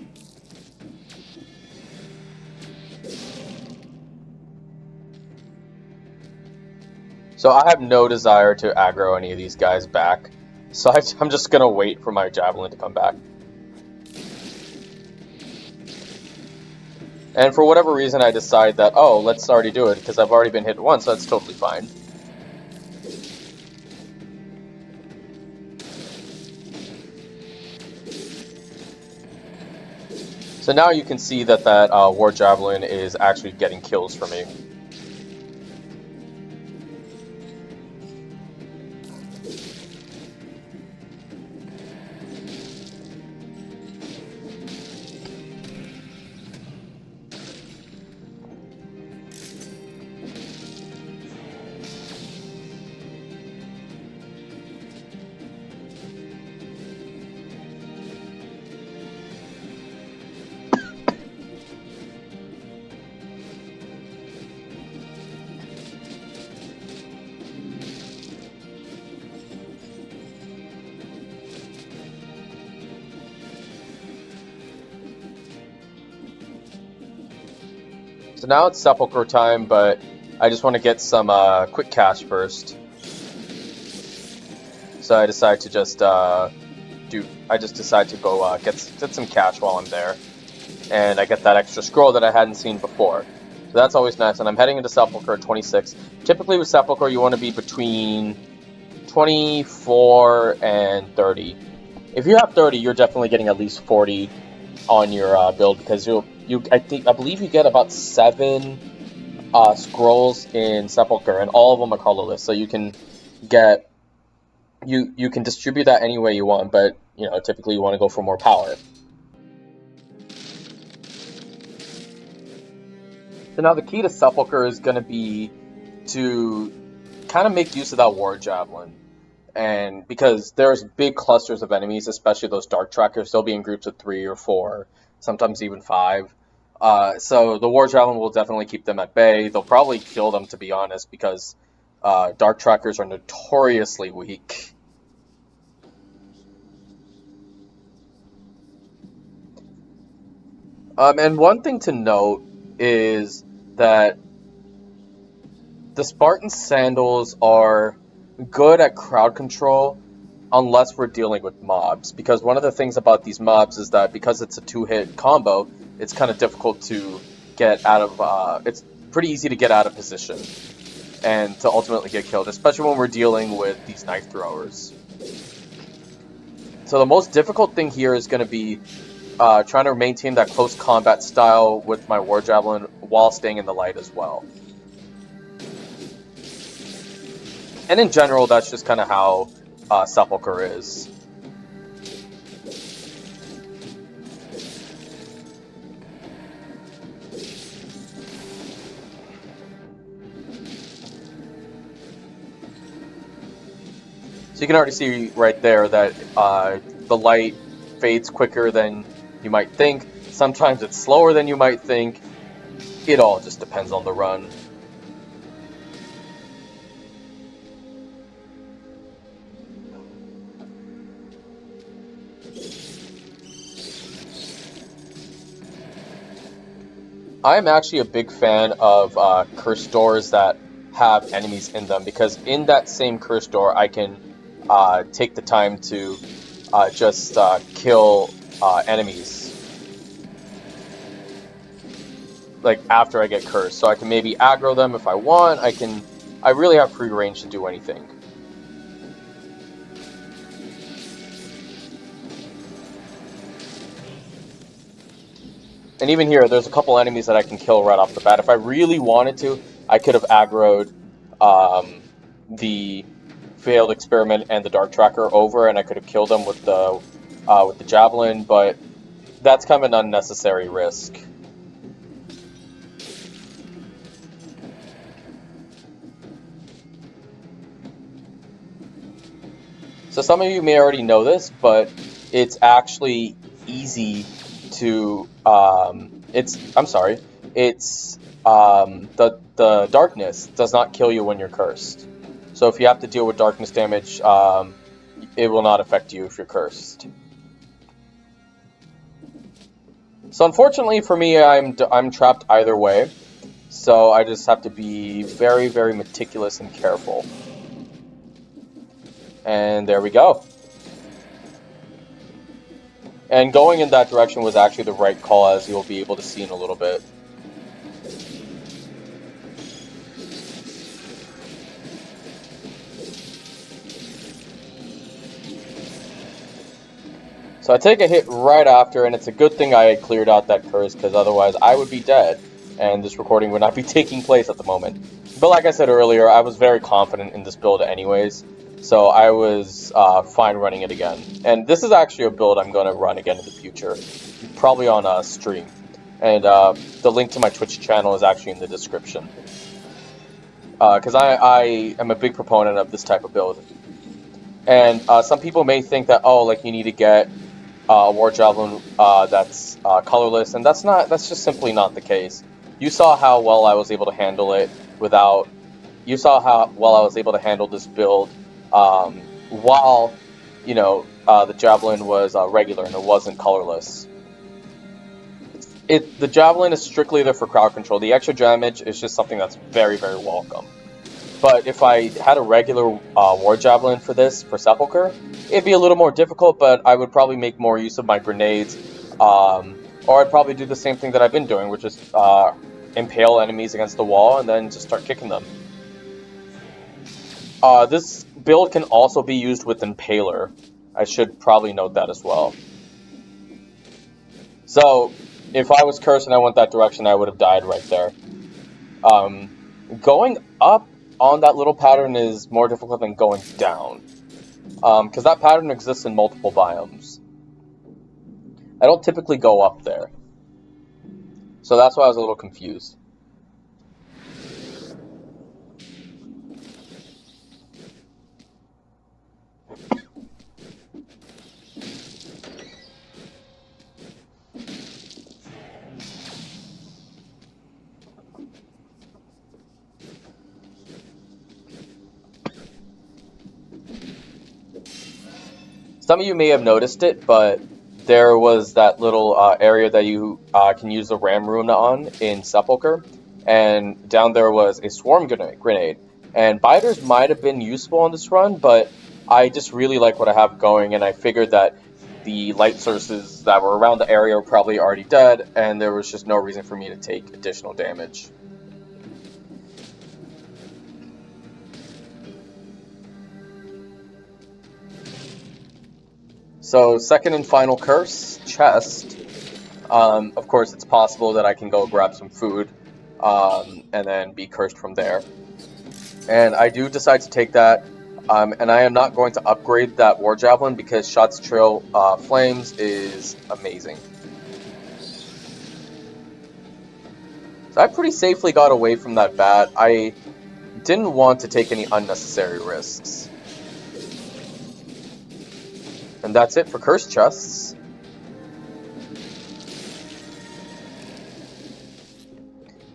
So I have no desire to aggro any of these guys back. So I'm just gonna wait for my javelin to come back. And for whatever reason, I decide that, oh, let's already do it, because I've already been hit once, so that's totally fine. So now you can see that War Javelin is actually getting kills for me. So now it's Sepulchre time, but I just want to get some quick cash first. So I decide to just go get some cash while I'm there, and I get that extra scroll that I hadn't seen before. So that's always nice. And I'm heading into Sepulchre at 26. Typically with Sepulchre, you want to be between 24 and 30. If you have 30, you're definitely getting at least 40 on your build, because I believe you get about 7 scrolls in Sepulchre, and all of them are colorless, so you can get you can distribute that any way you want, but typically you want to go for more power. So now the key to Sepulchre is going to be to kind of make use of that War Javelin. And because there's big clusters of enemies, especially those Dark Trackers, they'll be in groups of 3 or 4, sometimes even 5. So the War Javelin will definitely keep them at bay. They'll probably kill them, to be honest, because Dark Trackers are notoriously weak. And one thing to note is that the Spartan sandals are good at crowd control unless we're dealing with mobs. Because one of the things about these mobs is that because it's a two-hit combo, it's kind of difficult to get out of, it's pretty easy to get out of position and to ultimately get killed, especially when we're dealing with these knife throwers. So the most difficult thing here is going to be trying to maintain that close combat style with my War Javelin while staying in the light as well. And in general, that's just kind of how Sepulchre is. So you can already see right there that the light fades quicker than you might think. Sometimes it's slower than you might think. It all just depends on the run. I'm actually a big fan of curse doors that have enemies in them, because in that same curse door I can take the time to just kill enemies like after I get cursed. So I can maybe aggro them if I want. I really have free range to do anything. And even here, there's a couple enemies that I can kill right off the bat. If I really wanted to, I could have aggroed the failed experiment and the dark tracker over, and I could have killed them with the javelin. But that's kind of an unnecessary risk. So some of you may already know this, but it's actually easy to the darkness does not kill you when you're cursed. So if you have to deal with darkness damage, it will not affect you if you're cursed. So unfortunately for me, I'm trapped either way. So I just have to be very, very meticulous and careful. And there we go. And going in that direction was actually the right call, as you'll be able to see in a little bit. So I take a hit right after, and it's a good thing I had cleared out that curse, because otherwise I would be dead, and this recording would not be taking place at the moment. But like I said earlier, I was very confident in this build anyways, so I was fine running it again. And this is actually a build I'm going to run again in the future, probably on a stream. And the link to my Twitch channel is actually in the description. Because I am a big proponent of this type of build. And some people may think that, oh, like, you need to get War Javelin that's colorless, and that's just simply not the case. You saw how well I was able to handle it without. You saw how well I was able to handle this build while, the Javelin was regular and it wasn't colorless. The Javelin is strictly there for crowd control. The extra damage is just something that's very, very welcome. But if I had a regular War Javelin for Sepulchre, it'd be a little more difficult, but I would probably make more use of my grenades. Or I'd probably do the same thing that I've been doing, which is impale enemies against the wall and then just start kicking them. This build can also be used with Impaler. I should probably note that as well. So, if I was cursed and I went that direction, I would have died right there. Going up on that little pattern is more difficult than going down, because that pattern exists in multiple biomes. I don't typically go up there, so that's why I was a little confused. Some of you may have noticed it, but there was that little area that you can use the ram rune on in Sepulchre, and down there was a swarm grenade. And biters might have been useful on this run, but I just really like what I have going, and I figured that the light sources that were around the area were probably already dead, and there was just no reason for me to take additional damage. So, second and final curse, chest. Of course, it's possible that I can go grab some food and then be cursed from there. And I do decide to take that, and I am not going to upgrade that War Javelin because Shots Trail Flames is amazing. So I pretty safely got away from that bat. I didn't want to take any unnecessary risks. And that's it for Curse Chests.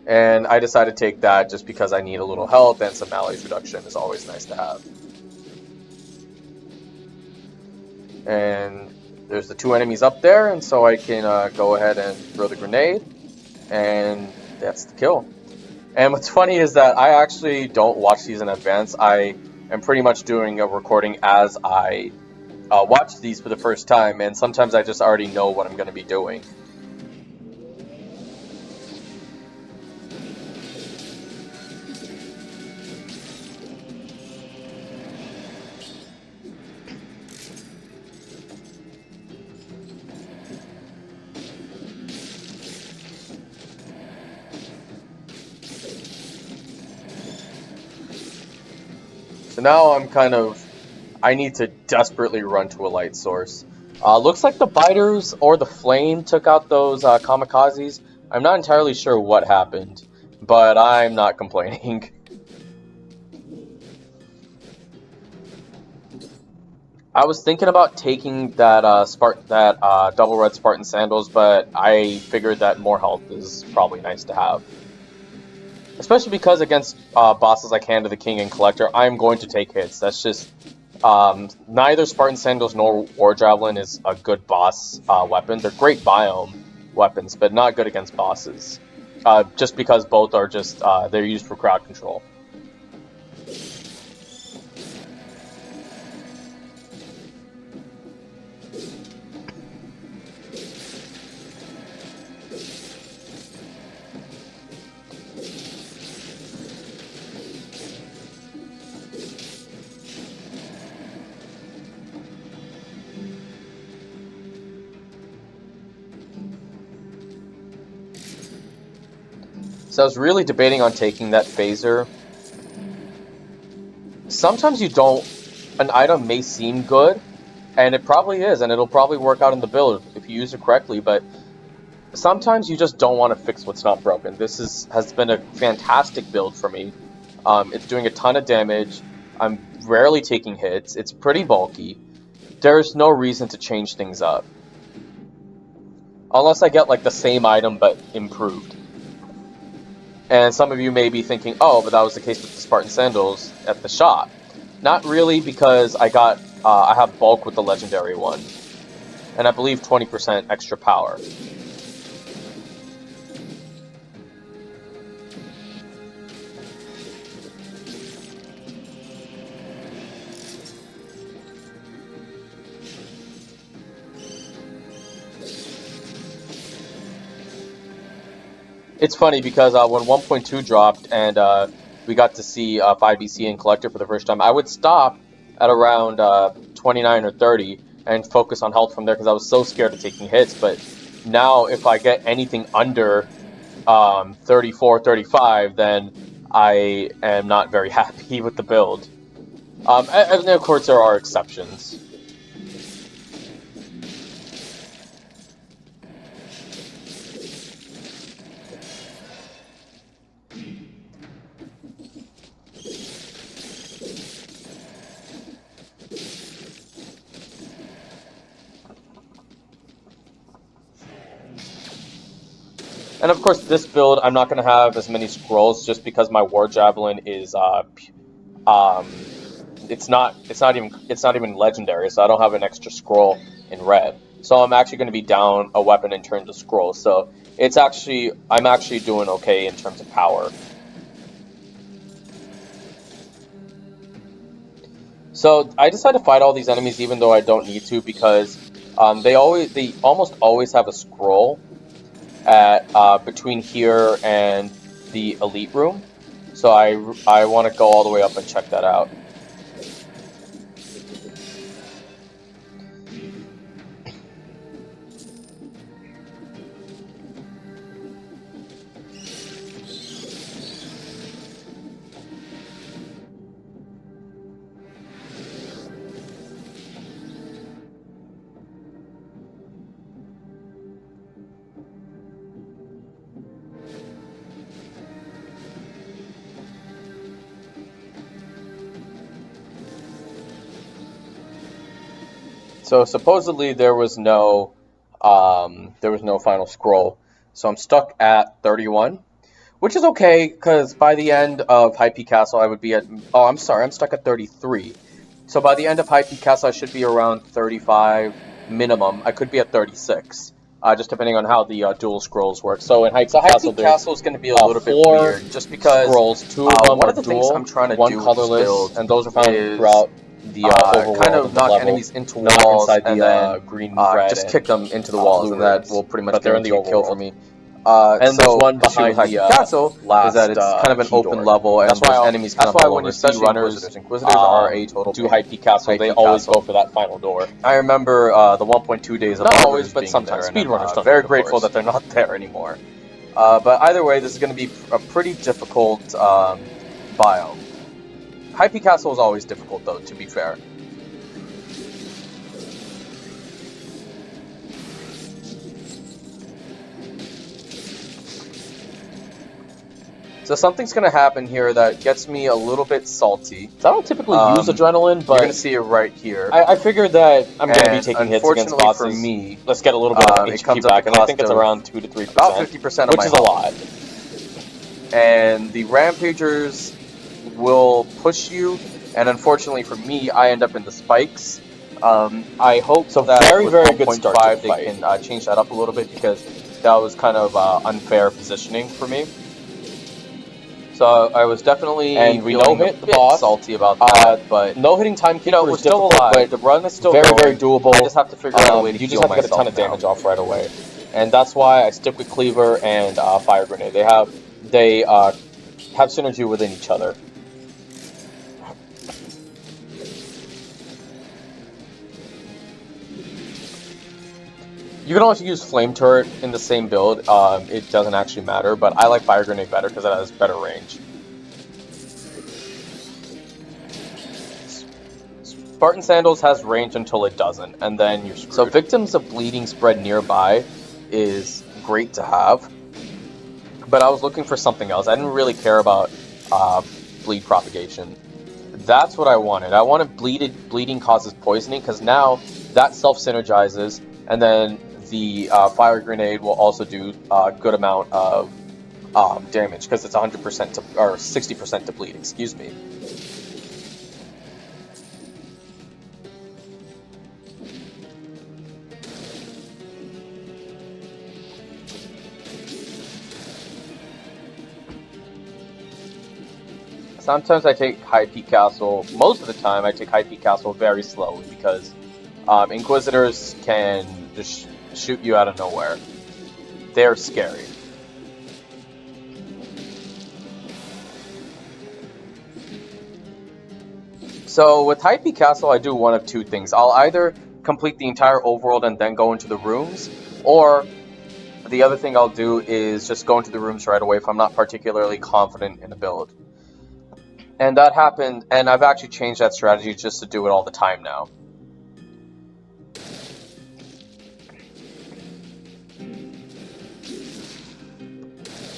And I decided to take that just because I need a little health, and some malaise reduction is always nice to have. And there's the two enemies up there, and so I can go ahead and throw the grenade, and that's the kill. And what's funny is that I actually don't watch these in advance. I am pretty much doing a recording as I watch these for the first time, and sometimes I just already know what I'm going to be doing. So now I need to desperately run to a light source. Looks like the biters or the flame took out those kamikazes. I'm not entirely sure what happened, but I'm not complaining. I was thinking about taking that double red Spartan sandals, but I figured that more health is probably nice to have. Especially because against bosses like Hand of the King and Collector, I'm going to take hits. That's just... neither Spartan Sandals nor War Javelin is a good boss weapon. They're great biome weapons, but not good against bosses. Just because both are just... they're used for crowd control. So I was really debating on taking that phaser. Sometimes you don't... An item may seem good, and it probably is, and it'll probably work out in the build if you use it correctly, but sometimes you just don't want to fix what's not broken. This has been a fantastic build for me. It's doing a ton of damage. I'm rarely taking hits. It's pretty bulky. There's no reason to change things up. Unless I get like the same item but improved. And some of you may be thinking, oh, but that was the case with the Spartan Sandals at the shop. Not really, because I have bulk with the legendary one. And I believe 20% extra power. It's funny because when 1.2 dropped and we got to see 5BC and Collector for the first time, I would stop at around 29 or 30 and focus on health from there because I was so scared of taking hits. But now if I get anything under 34, 35, then I am not very happy with the build. And of course there are exceptions. And of course, this build, I'm not going to have as many scrolls just because my War Javelin is, it's not even legendary, so I don't have an extra scroll in red. So I'm actually going to be down a weapon in terms of scrolls. So I'm actually doing okay in terms of power. So I decided to fight all these enemies even though I don't need to, because they almost always have a scroll at between here and the elite room. So I want to go all the way up and check that out. So supposedly there was no final scroll. So I'm stuck at 31, which is okay because by the end of High Peak Castle I would be at. Oh, I'm sorry, I'm stuck at 33. So by the end of High Peak Castle I should be around 35 minimum. I could be at 36. Just depending on how the dual scrolls work. So in High Peak Castle, Castle is going to be a little bit weird, just because scrolls. Two of them one are of the dual, things I'm trying to one do with this colorless, build and those are found is throughout the overworld kind of of the knock level. enemies into Not walls inside the and then green, red, just kick them into the and walls, blue and that rooms, will pretty much but they're in the guarantee a kill for overworld. me. And So there's one the issue with behind High the Peak Castle last is that it's kind of an key open door. level, and That's why there's enemies kind of all when over, you see especially runners Inquisitors. Inquisitors are a total do pain. High Peak Castle, High they Peak always go Castle. for that final door. I remember the 1.2 days of Not Arbiters always, but being sometimes. in there, and Speedrunners I'm don't very do it, of grateful course. that they're not there anymore. But either way, this is going to be a pretty difficult biome. High Peak Castle is always difficult, though, to be fair. So something's going to happen here that gets me a little bit salty. So I don't typically use adrenaline, but you're going to see it right here. I figured that I'm going to be taking hits against unfortunately bosses. for me, Let's get a little bit of it HP comes at back, the and I cost think it's of around 2 to 3%, about 50% of which my is a health. lot. And the Rampagers will push you, and unfortunately for me, I end up in the spikes. I hope So that very, with very good start to 1.5 the they fight. can change that up a little bit, because that was kind of unfair positioning for me. So I was definitely And we feeling no-hit a the bit boss. salty about that, but No-hitting Timekeeper we're is still difficult, alive. but The run is still very, going. very doable. I just have to figure out a way to you heal just have to get a ton myself of damage now. off right away, and that's why I stick with Cleaver and Fire Grenade. They have synergy within each other. You can also use Flame Turret in the same build. It doesn't actually matter, but I like Fire Grenade better because it has better range. Spartan Sandals has range until it doesn't, and then you're screwed. So Victims of Bleeding spread nearby is great to have, but I was looking for something else. I didn't really care about bleed propagation. That's what I wanted. I wanted bleeding causes poisoning, because now that self-synergizes, and then the Fire Grenade will also do a good amount of damage, because it's 100% to, or 60% to bleed, excuse me. Sometimes I take High Peak Castle, most of the time I take High Peak Castle very slowly, because Inquisitors can just shoot you out of nowhere. They're scary. So with High Peak Castle, I do one of two things. I'll either complete the entire overworld and then go into the rooms, or the other thing I'll do is just go into the rooms right away if I'm not particularly confident in a build. And that happened, and I've actually changed that strategy just to do it all the time now.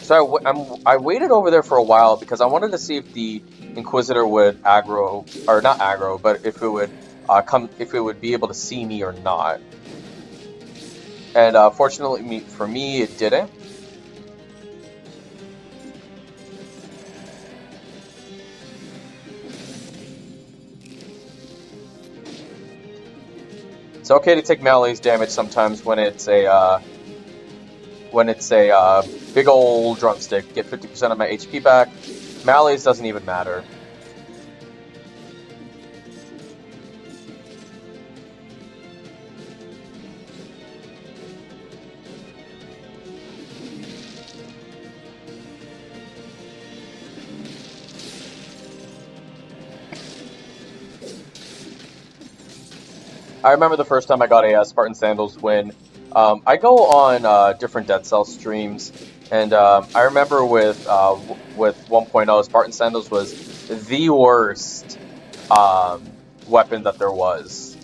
So I waited over there for a while because I wanted to see if the Inquisitor would aggro, or not aggro, but if it would be able to see me or not. And fortunately for me, it didn't. It's okay to take melee's damage sometimes when it's a big old drumstick. Get 50% of my HP back. Melee's doesn't even matter. I remember the first time I got a Spartan Sandals win. I go on different Dead Cell streams, and I remember with 1.0, Spartan Sandals was the worst weapon that there was.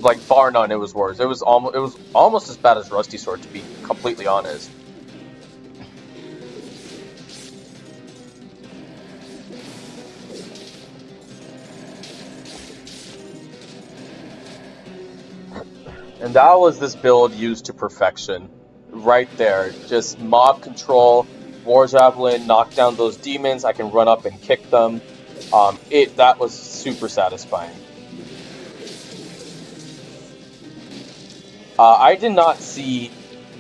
Like bar none, it was worse. It was almost as bad as Rusty Sword, to be completely honest. And that was this build used to perfection. Right there. Just mob control, War Javelin, knock down those demons, I can run up and kick them. That was super satisfying. I did not see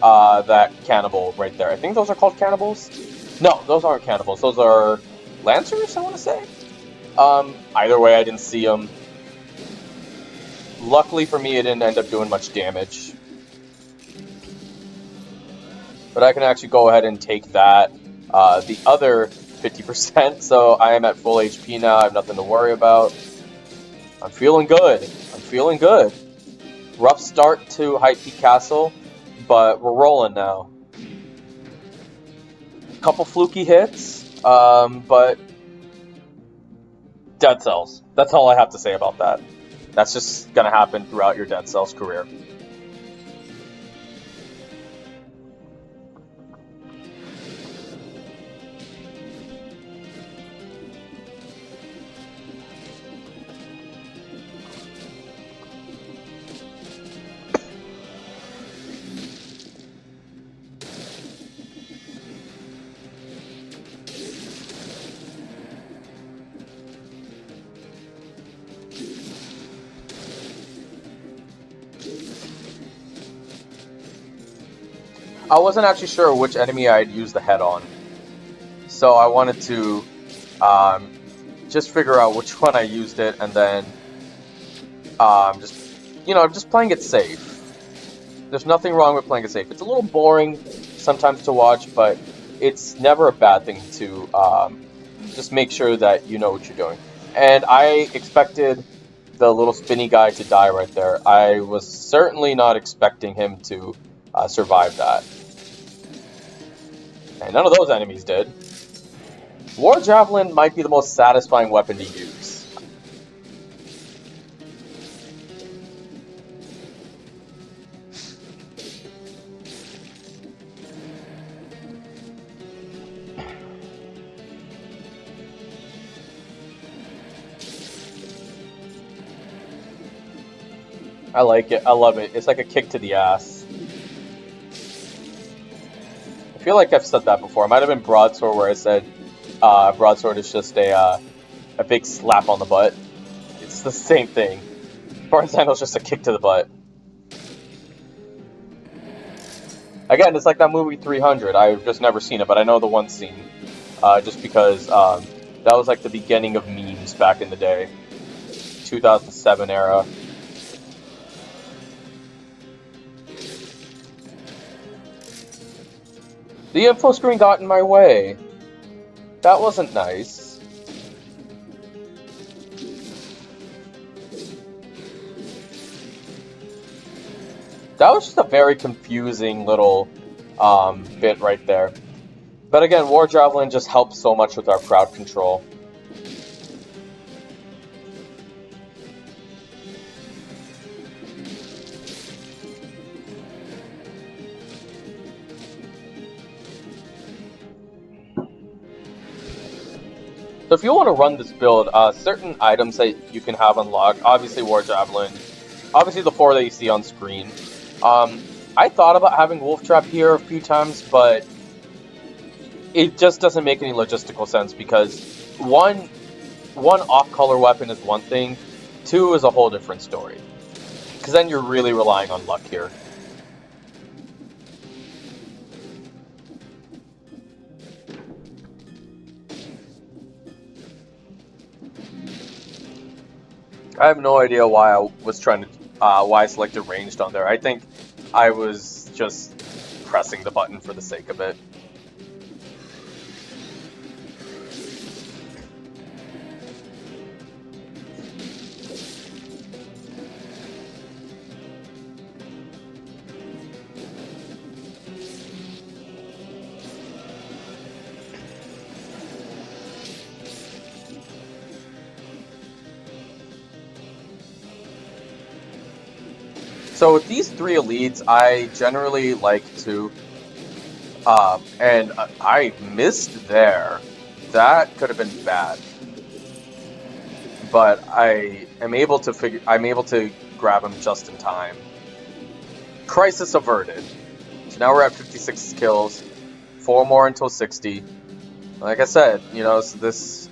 that cannibal right there. I think those are called cannibals? No, those aren't cannibals. Those are lancers, I want to say? Either way, I didn't see them. Luckily for me, it didn't end up doing much damage. But I can actually go ahead and take that, the other 50%, so I am at full HP now, I have nothing to worry about. I'm feeling good. I'm feeling good. Rough start to High Peak Castle, but we're rolling now. Couple fluky hits, but Dead Cells. That's all I have to say about that. That's just gonna happen throughout your Dead Cells career. I wasn't actually sure which enemy I'd use the head on, so I wanted to just figure out which one I used it, and then just playing it safe. There's nothing wrong with playing it safe. It's a little boring sometimes to watch, but it's never a bad thing to just make sure that you know what you're doing. And I expected the little spinny guy to die right there. I was certainly not expecting him to survive that. And none of those enemies did. War Javelin might be the most satisfying weapon to use. I like it. I love it. It's like a kick to the ass. I feel like I've said that before. It might have been Broadsword where I said Broadsword is just a big slap on the butt. It's the same thing. Spartan Sandal's just a kick to the butt. Again, it's like that movie 300. I've just never seen it, but I know the one scene. Just because that was like the beginning of memes back in the day. 2007 era. The info screen got in my way. That wasn't nice. That was just a very confusing little bit right there. But again, War Javelin just helps so much with our crowd control. So if you want to run this build, certain items that you can have unlocked, obviously War Javelin, obviously the 4 that you see on screen. I thought about having Wolf Trap here a few times, but it just doesn't make any logistical sense because one off-color weapon is one thing, 2 is a whole different story. because then you're really relying on luck here. I have no idea why I was trying to, why I selected ranged on there. I think I was just pressing the button for the sake of it. So with these three elites, I generally like to, and I missed there. That could have been bad, but I'm able to grab him just in time. Crisis averted. So now we're at 56 kills, 4 more until 60. Like I said, you know, so this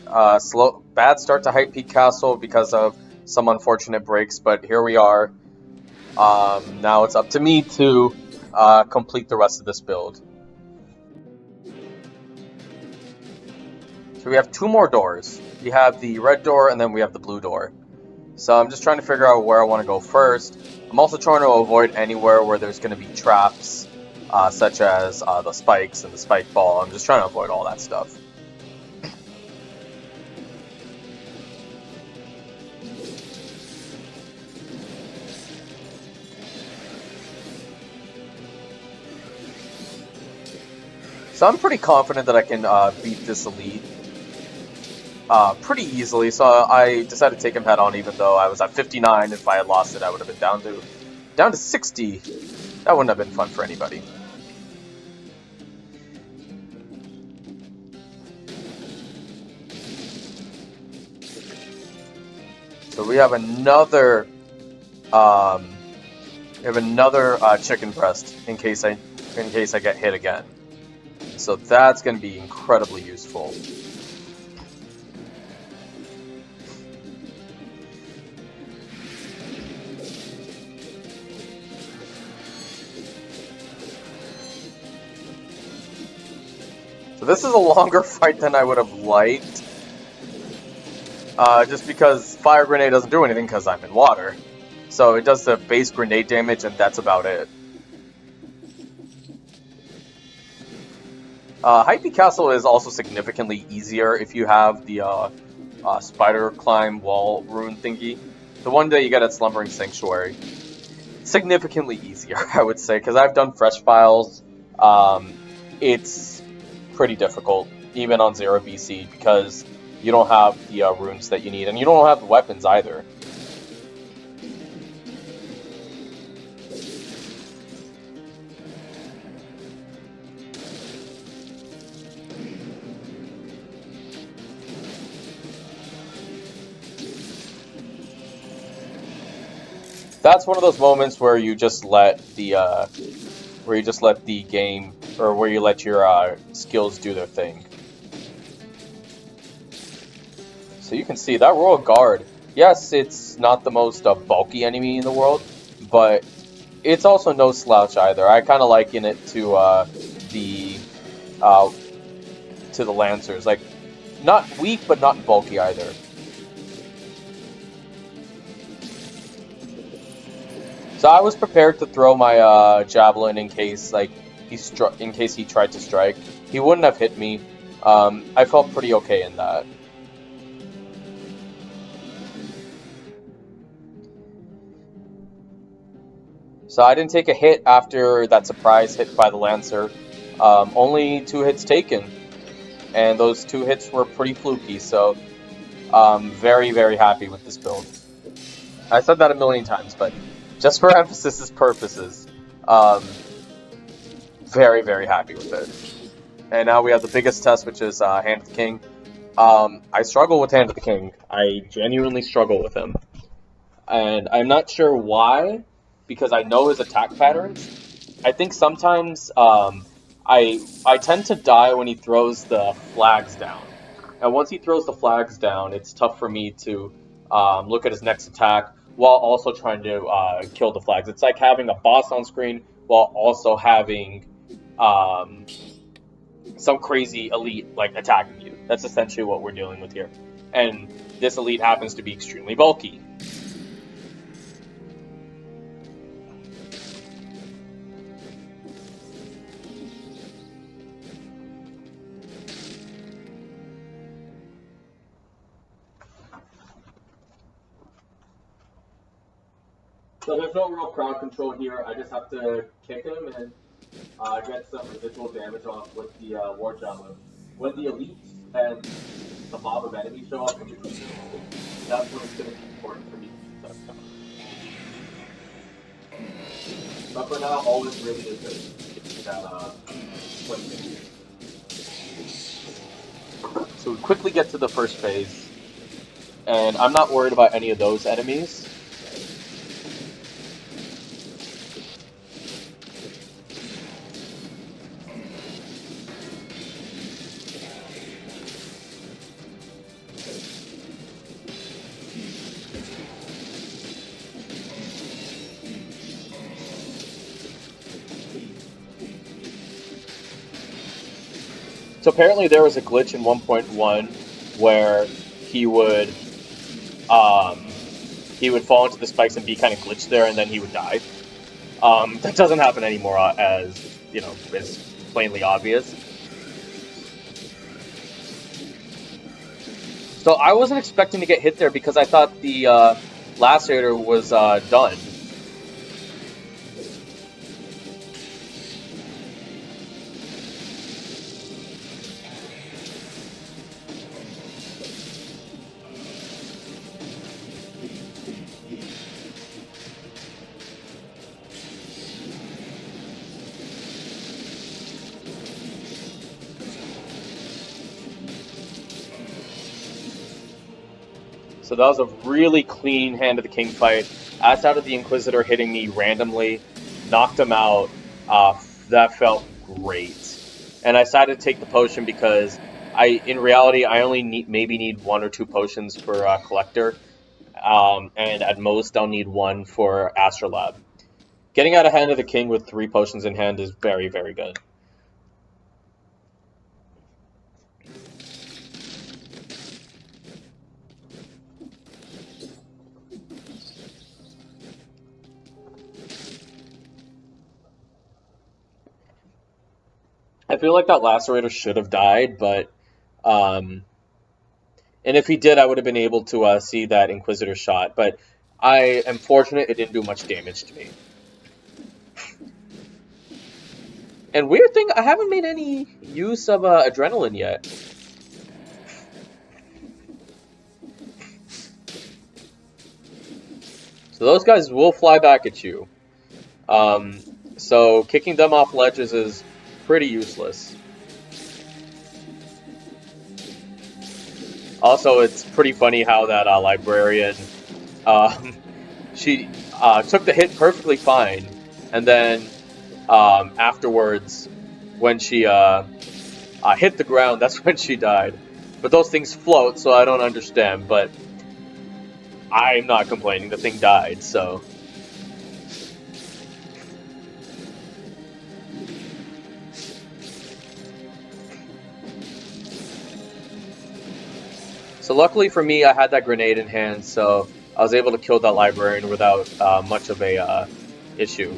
bad start to Hype Peak Castle because of some unfortunate breaks, but here we are. Now it's up to me to complete the rest of this build. So we have 2 more doors. We have the red door and then we have the blue door. So I'm just trying to figure out where I want to go first. I'm also trying to avoid anywhere where there's going to be traps, such as the spikes and the spike ball. I'm just trying to avoid all that stuff. So I'm pretty confident that I can beat this elite pretty easily. So I decided to take him head on, even though I was at 59. If I had lost it, I would have been down to 60. That wouldn't have been fun for anybody. So we have another chicken breast in case I get hit again. So that's going to be incredibly useful. So this is a longer fight than I would have liked. Just because fire grenade doesn't do anything because I'm in water. So it does the base grenade damage and that's about it. Hype Peak Castle is also significantly easier if you have the spider climb wall rune thingy. The one that you get at Slumbering Sanctuary. Significantly easier, I would say, because I've done fresh files. It's pretty difficult, even on 0 BC, because you don't have the runes that you need, and you don't have the weapons either. That's one of those moments where you just let the game, or where you let your skills do their thing. So you can see that Royal Guard. Yes, it's not the most bulky enemy in the world, but it's also no slouch either. I kind of liken it to the Lancers, like not weak but not bulky either. So I was prepared to throw my javelin in case he tried to strike. He wouldn't have hit me. I felt pretty okay in that. So I didn't take a hit after that surprise hit by the Lancer. Only 2 hits taken, and those 2 hits were pretty fluky. So very, very happy with this build. I said that a million times, but just for emphasis purposes, very, very happy with it. And now we have the biggest test, which is Hand of the King. I struggle with Hand of the King. I genuinely struggle with him. And I'm not sure why, because I know his attack patterns. I think sometimes I tend to die when he throws the flags down. And once he throws the flags down, it's tough for me to look at his next attack while also trying to kill the flags. It's like having a boss on screen while also having um, some crazy elite like attacking you. That's essentially what we're dealing with here. And this elite happens to be extremely bulky. So there's no real crowd control here. I just have to kick him and get some residual damage off with the war javelin. When the elites and the mob of enemies show up in between them, that's when it's going to be important for me to use that stuff. But for now, all this really is is that quick. So we quickly get to the first phase, and I'm not worried about any of those enemies. So apparently there was a glitch in 1.1 where he would um, he would fall into the spikes and be kind of glitched there, and then he would die. That doesn't happen anymore, as you know, is plainly obvious. So I wasn't expecting to get hit there because I thought the lacerator was done. So that was a really clean Hand of the King fight. Outside of the Inquisitor hitting me randomly, knocked him out. That felt great. And I decided to take the potion because in reality, I only maybe need 1 or 2 potions per collector. And at most, I'll need 1 for Astrolab. Getting out of Hand of the King with 3 potions in hand is very, very good. I feel like that Lacerator should have died, but and if he did, I would have been able to see that Inquisitor shot. But I am fortunate it didn't do much damage to me. And weird thing, I haven't made any use of adrenaline yet. So those guys will fly back at you. So kicking them off ledges is pretty useless. Also, it's pretty funny how that librarian, she took the hit perfectly fine, and then afterwards, when she hit the ground, that's when she died. But those things float, so I don't understand, but I'm not complaining, the thing died, so... So luckily for me, I had that grenade in hand, so I was able to kill that librarian without much of a issue.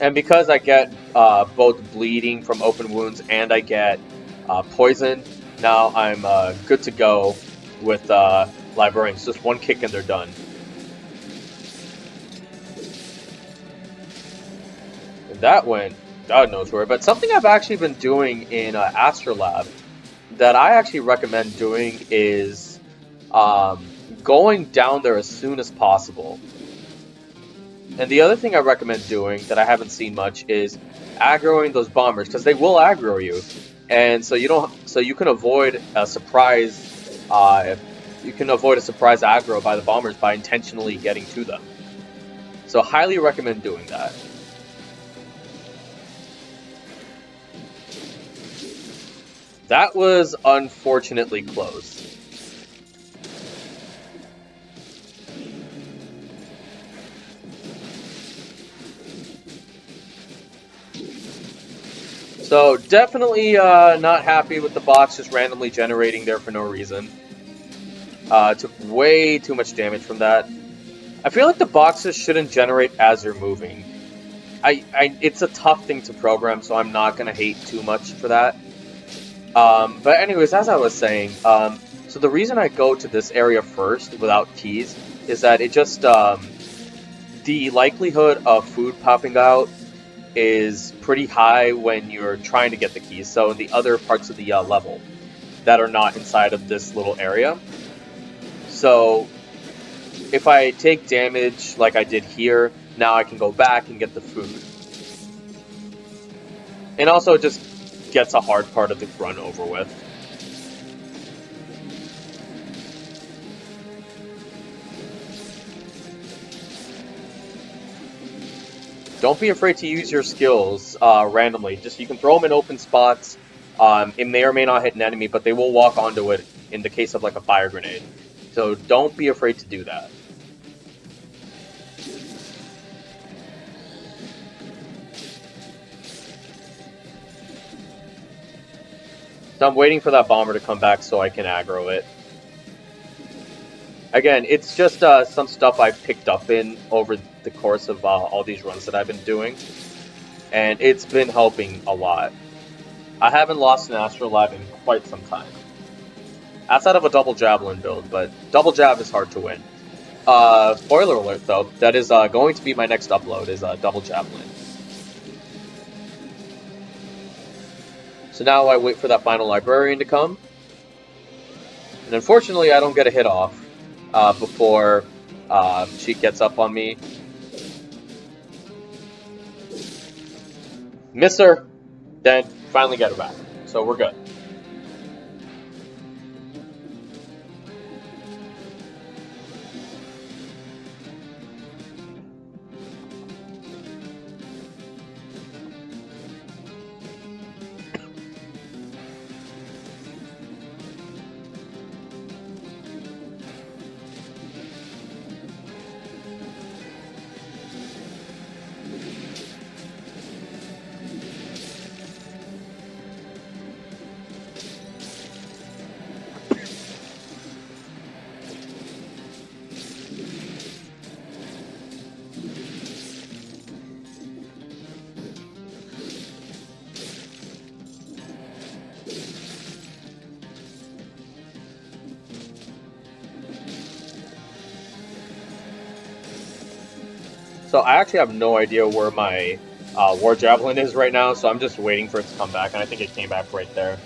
And because I get both bleeding from open wounds and I get poison, now I'm good to go with librarians. Just 1 kick and they're done. And that went God knows where. But something I've actually been doing in Astrolab that I actually recommend doing is going down there as soon as possible. And the other thing I recommend doing that I haven't seen much is aggroing those bombers, because they will aggro you, and so you can avoid a surprise. You can avoid a surprise aggro by the bombers by intentionally getting to them. So highly recommend doing that. That was unfortunately close. So definitely not happy with the box just randomly generating there for no reason. Took way too much damage from that. I feel like the boxes shouldn't generate as you're moving. It's a tough thing to program, so I'm not gonna hate too much for that. But anyways, as I was saying, so the reason I go to this area first without keys is that it just the likelihood of food popping out is pretty high when you're trying to get the keys. So in the other parts of the level that are not inside of this little area. So if I take damage like I did here, now I can go back and get the food. And also it just gets a hard part of the run over with. Don't be afraid to use your skills randomly. Just you can throw them in open spots. It may or may not hit an enemy, but they will walk onto it in the case of like a fire grenade. So don't be afraid to do that. So I'm waiting for that bomber to come back so I can aggro it. Again, it's just some stuff I've picked up in over the course of all these runs that I've been doing. And it's been helping a lot. I haven't lost an Astrolabe in quite some time. Outside of a double javelin build, but double jab is hard to win. Spoiler alert though, that is going to be my next upload, is double javelin. So now I wait for that final librarian to come. And unfortunately I don't get a hit off before she gets up on me. Miss her, then finally get her back. So we're good. So I actually have no idea where my War Javelin is right now, so I'm just waiting for it to come back, and I think it came back right there.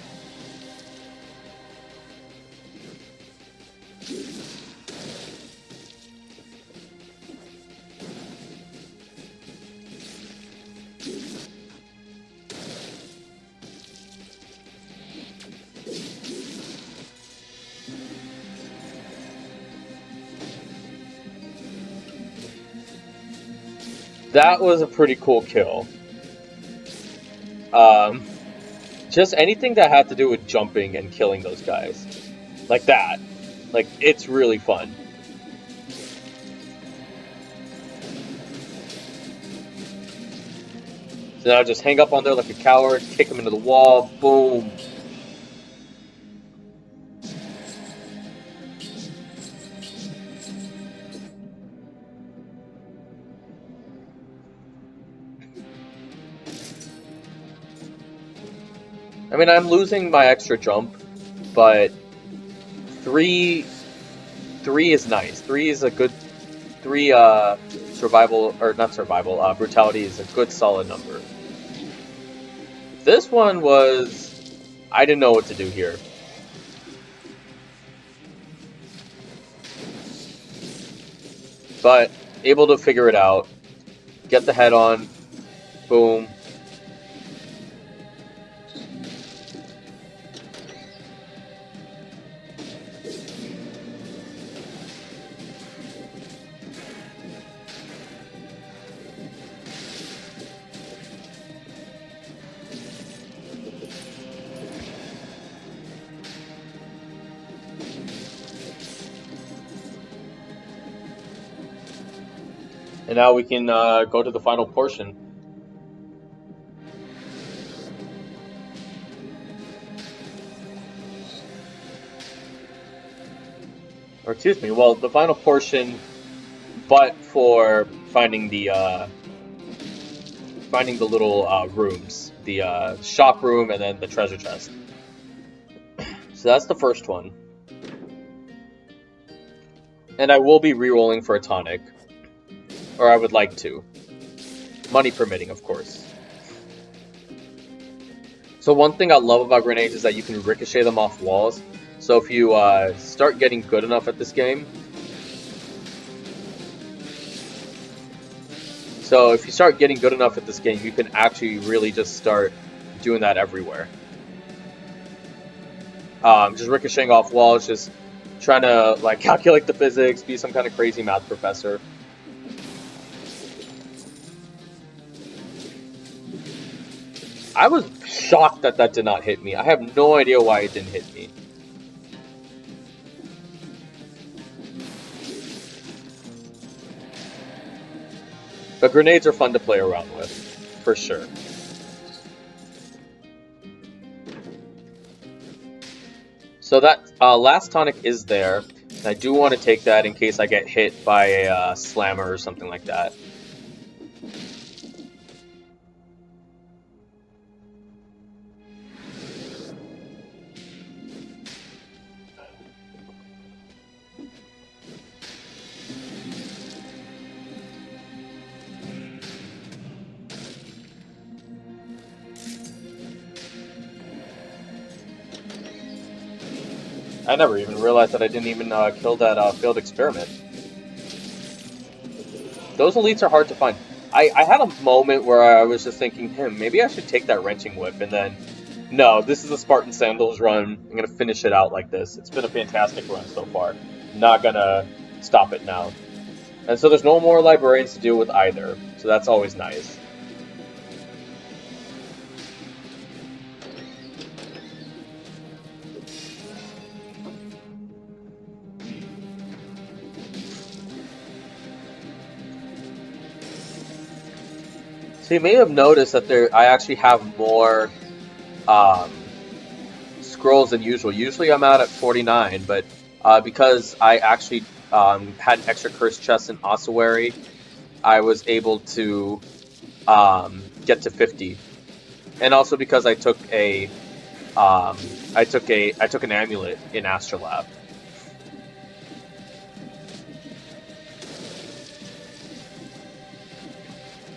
That was a pretty cool kill. Just anything that had to do with jumping and killing those guys. Like that. Like, it's really fun. So now just hang up on there like a coward, kick him into the wall, boom. I mean, I'm losing my extra jump, but three is nice. Three is a good survival, or not survival, brutality is a good solid number. This one was, I didn't know what to do here. But able to figure it out. Get the head on. Boom. And now we can go to the final portion. Or excuse me, well, the final portion, but for finding the little rooms, the shop room and then the treasure chest. So that's the first one. And I will be re-rolling for a tonic. Or I would like to. Money permitting, of course. So one thing I love about grenades is that you can ricochet them off walls. So if you start getting good enough at this game... you can actually really just start doing that everywhere. Just ricocheting off walls, just trying to like calculate the physics, be some kind of crazy math professor. I was shocked that that did not hit me. I have no idea why it didn't hit me. But grenades are fun to play around with, for sure. So that last tonic is there. And I do want to take that in case I get hit by a slammer or something like that. I never even realized that I didn't even kill that failed experiment. Those elites are hard to find. I had a moment where I was just thinking, maybe I should take that wrenching whip, and then, no, this is a Spartan Sandals run. I'm going to finish it out like this. It's been a fantastic run so far. Not going to stop it now. And so there's no more librarians to deal with either, so that's always nice. So you may have noticed that I actually have more scrolls than usual. Usually I'm out at 49, but because I actually had an extra cursed chest in ossuary, I was able to get to 50. And also because I took an amulet in Astrolab.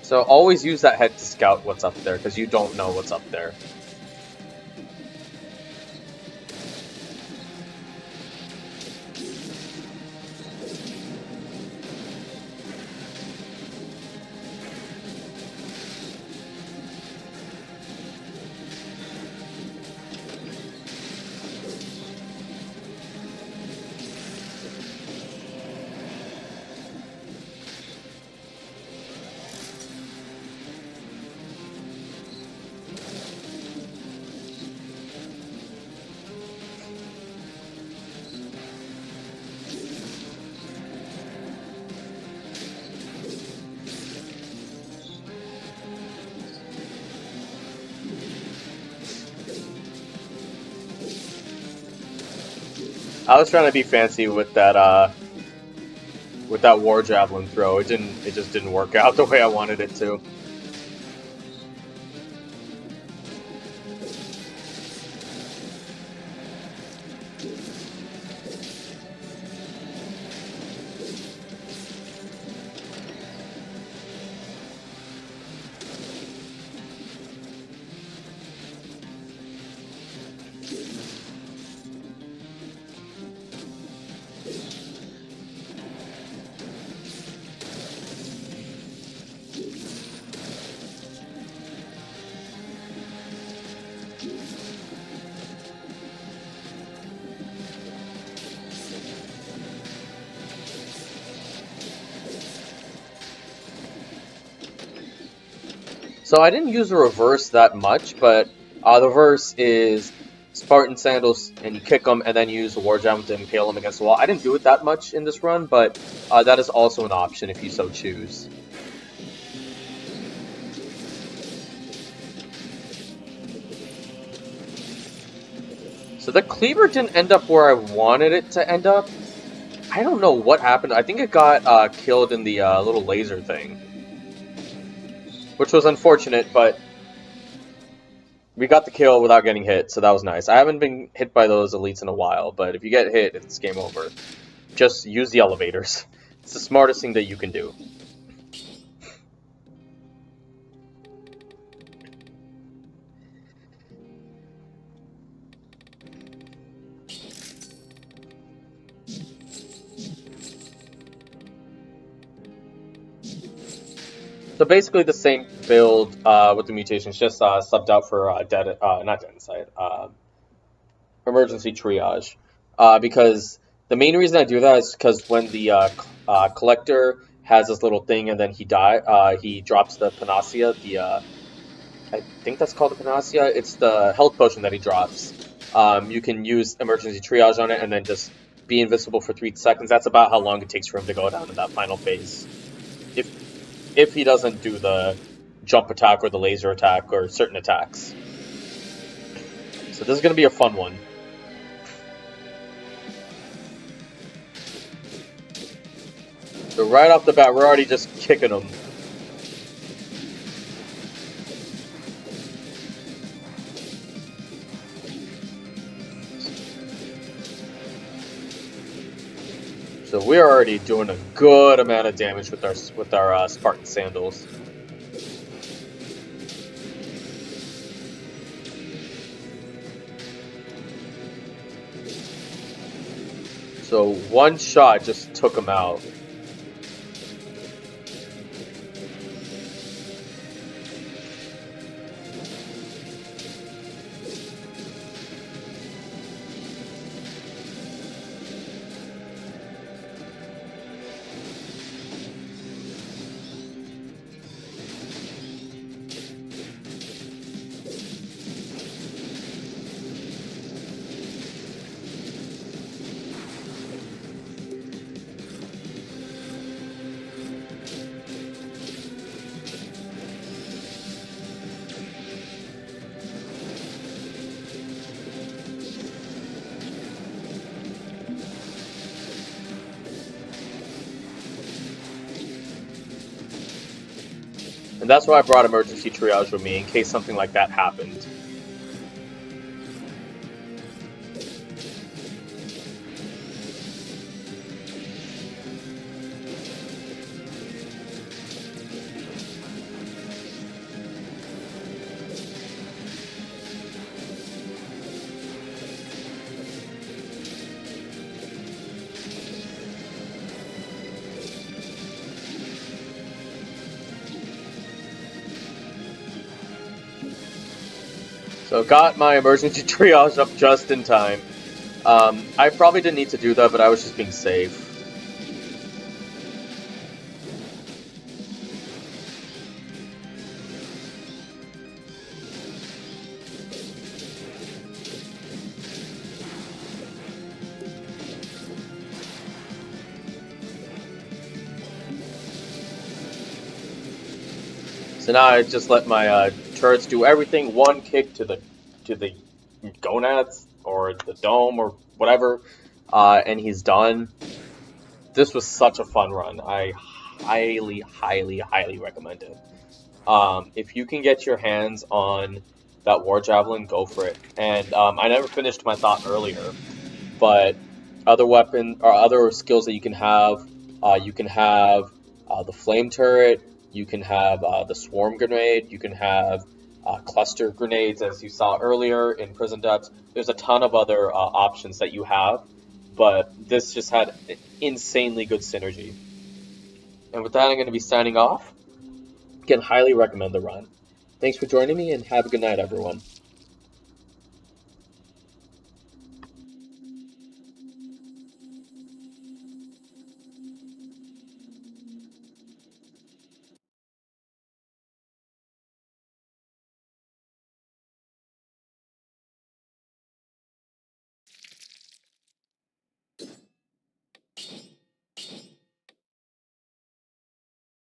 So always use that head to scout what's up there, because you don't know what's up there. I was trying to be fancy with that war javelin throw. It just didn't work out the way I wanted it to. So I didn't use the reverse that much, but the reverse is Spartan Sandals, and you kick them, and then you use the War Javelin to impale them against the wall. I didn't do it that much in this run, but that is also an option if you so choose. So the cleaver didn't end up where I wanted it to end up. I don't know what happened. I think it got killed in the little laser thing, which was unfortunate, but we got the kill without getting hit, so that was nice. I haven't been hit by those elites in a while, but if you get hit, it's game over. Just use the elevators. It's the smartest thing that you can do. So basically the same build with the mutations, just subbed out for not dead inside, emergency triage. Because the main reason I do that is because when the collector has this little thing and then he drops the panacea, I think that's called the panacea. It's the health potion that he drops. You can use emergency triage on it and then just be invisible for 3 seconds. That's about how long it takes for him to go down in that final phase. If he doesn't do the jump attack or the laser attack or certain attacks. So this is going to be a fun one. So right off the bat, we're already just kicking them. So we're already doing a good amount of damage with our Spartan Sandals. So one shot just took him out. And that's why I brought emergency triage with me, in case something like that happened. So got my emergency triage up just in time. I probably didn't need to do that, but I was just being safe. So now I just let my turrets do everything. One kick to the gonads or the dome or whatever, and he's done. This was such a fun run. I highly, highly, highly recommend it. If you can get your hands on that War Javelin, go for it. And I never finished my thought earlier, but other weapon or other skills that you can have the flame turret. You can have the swarm grenade. You can have cluster grenades, as you saw earlier in Prison Depths. There's a ton of other options that you have, but this just had insanely good synergy. And with that, I'm going to be signing off. Again, highly recommend the run. Thanks for joining me, and have a good night, everyone.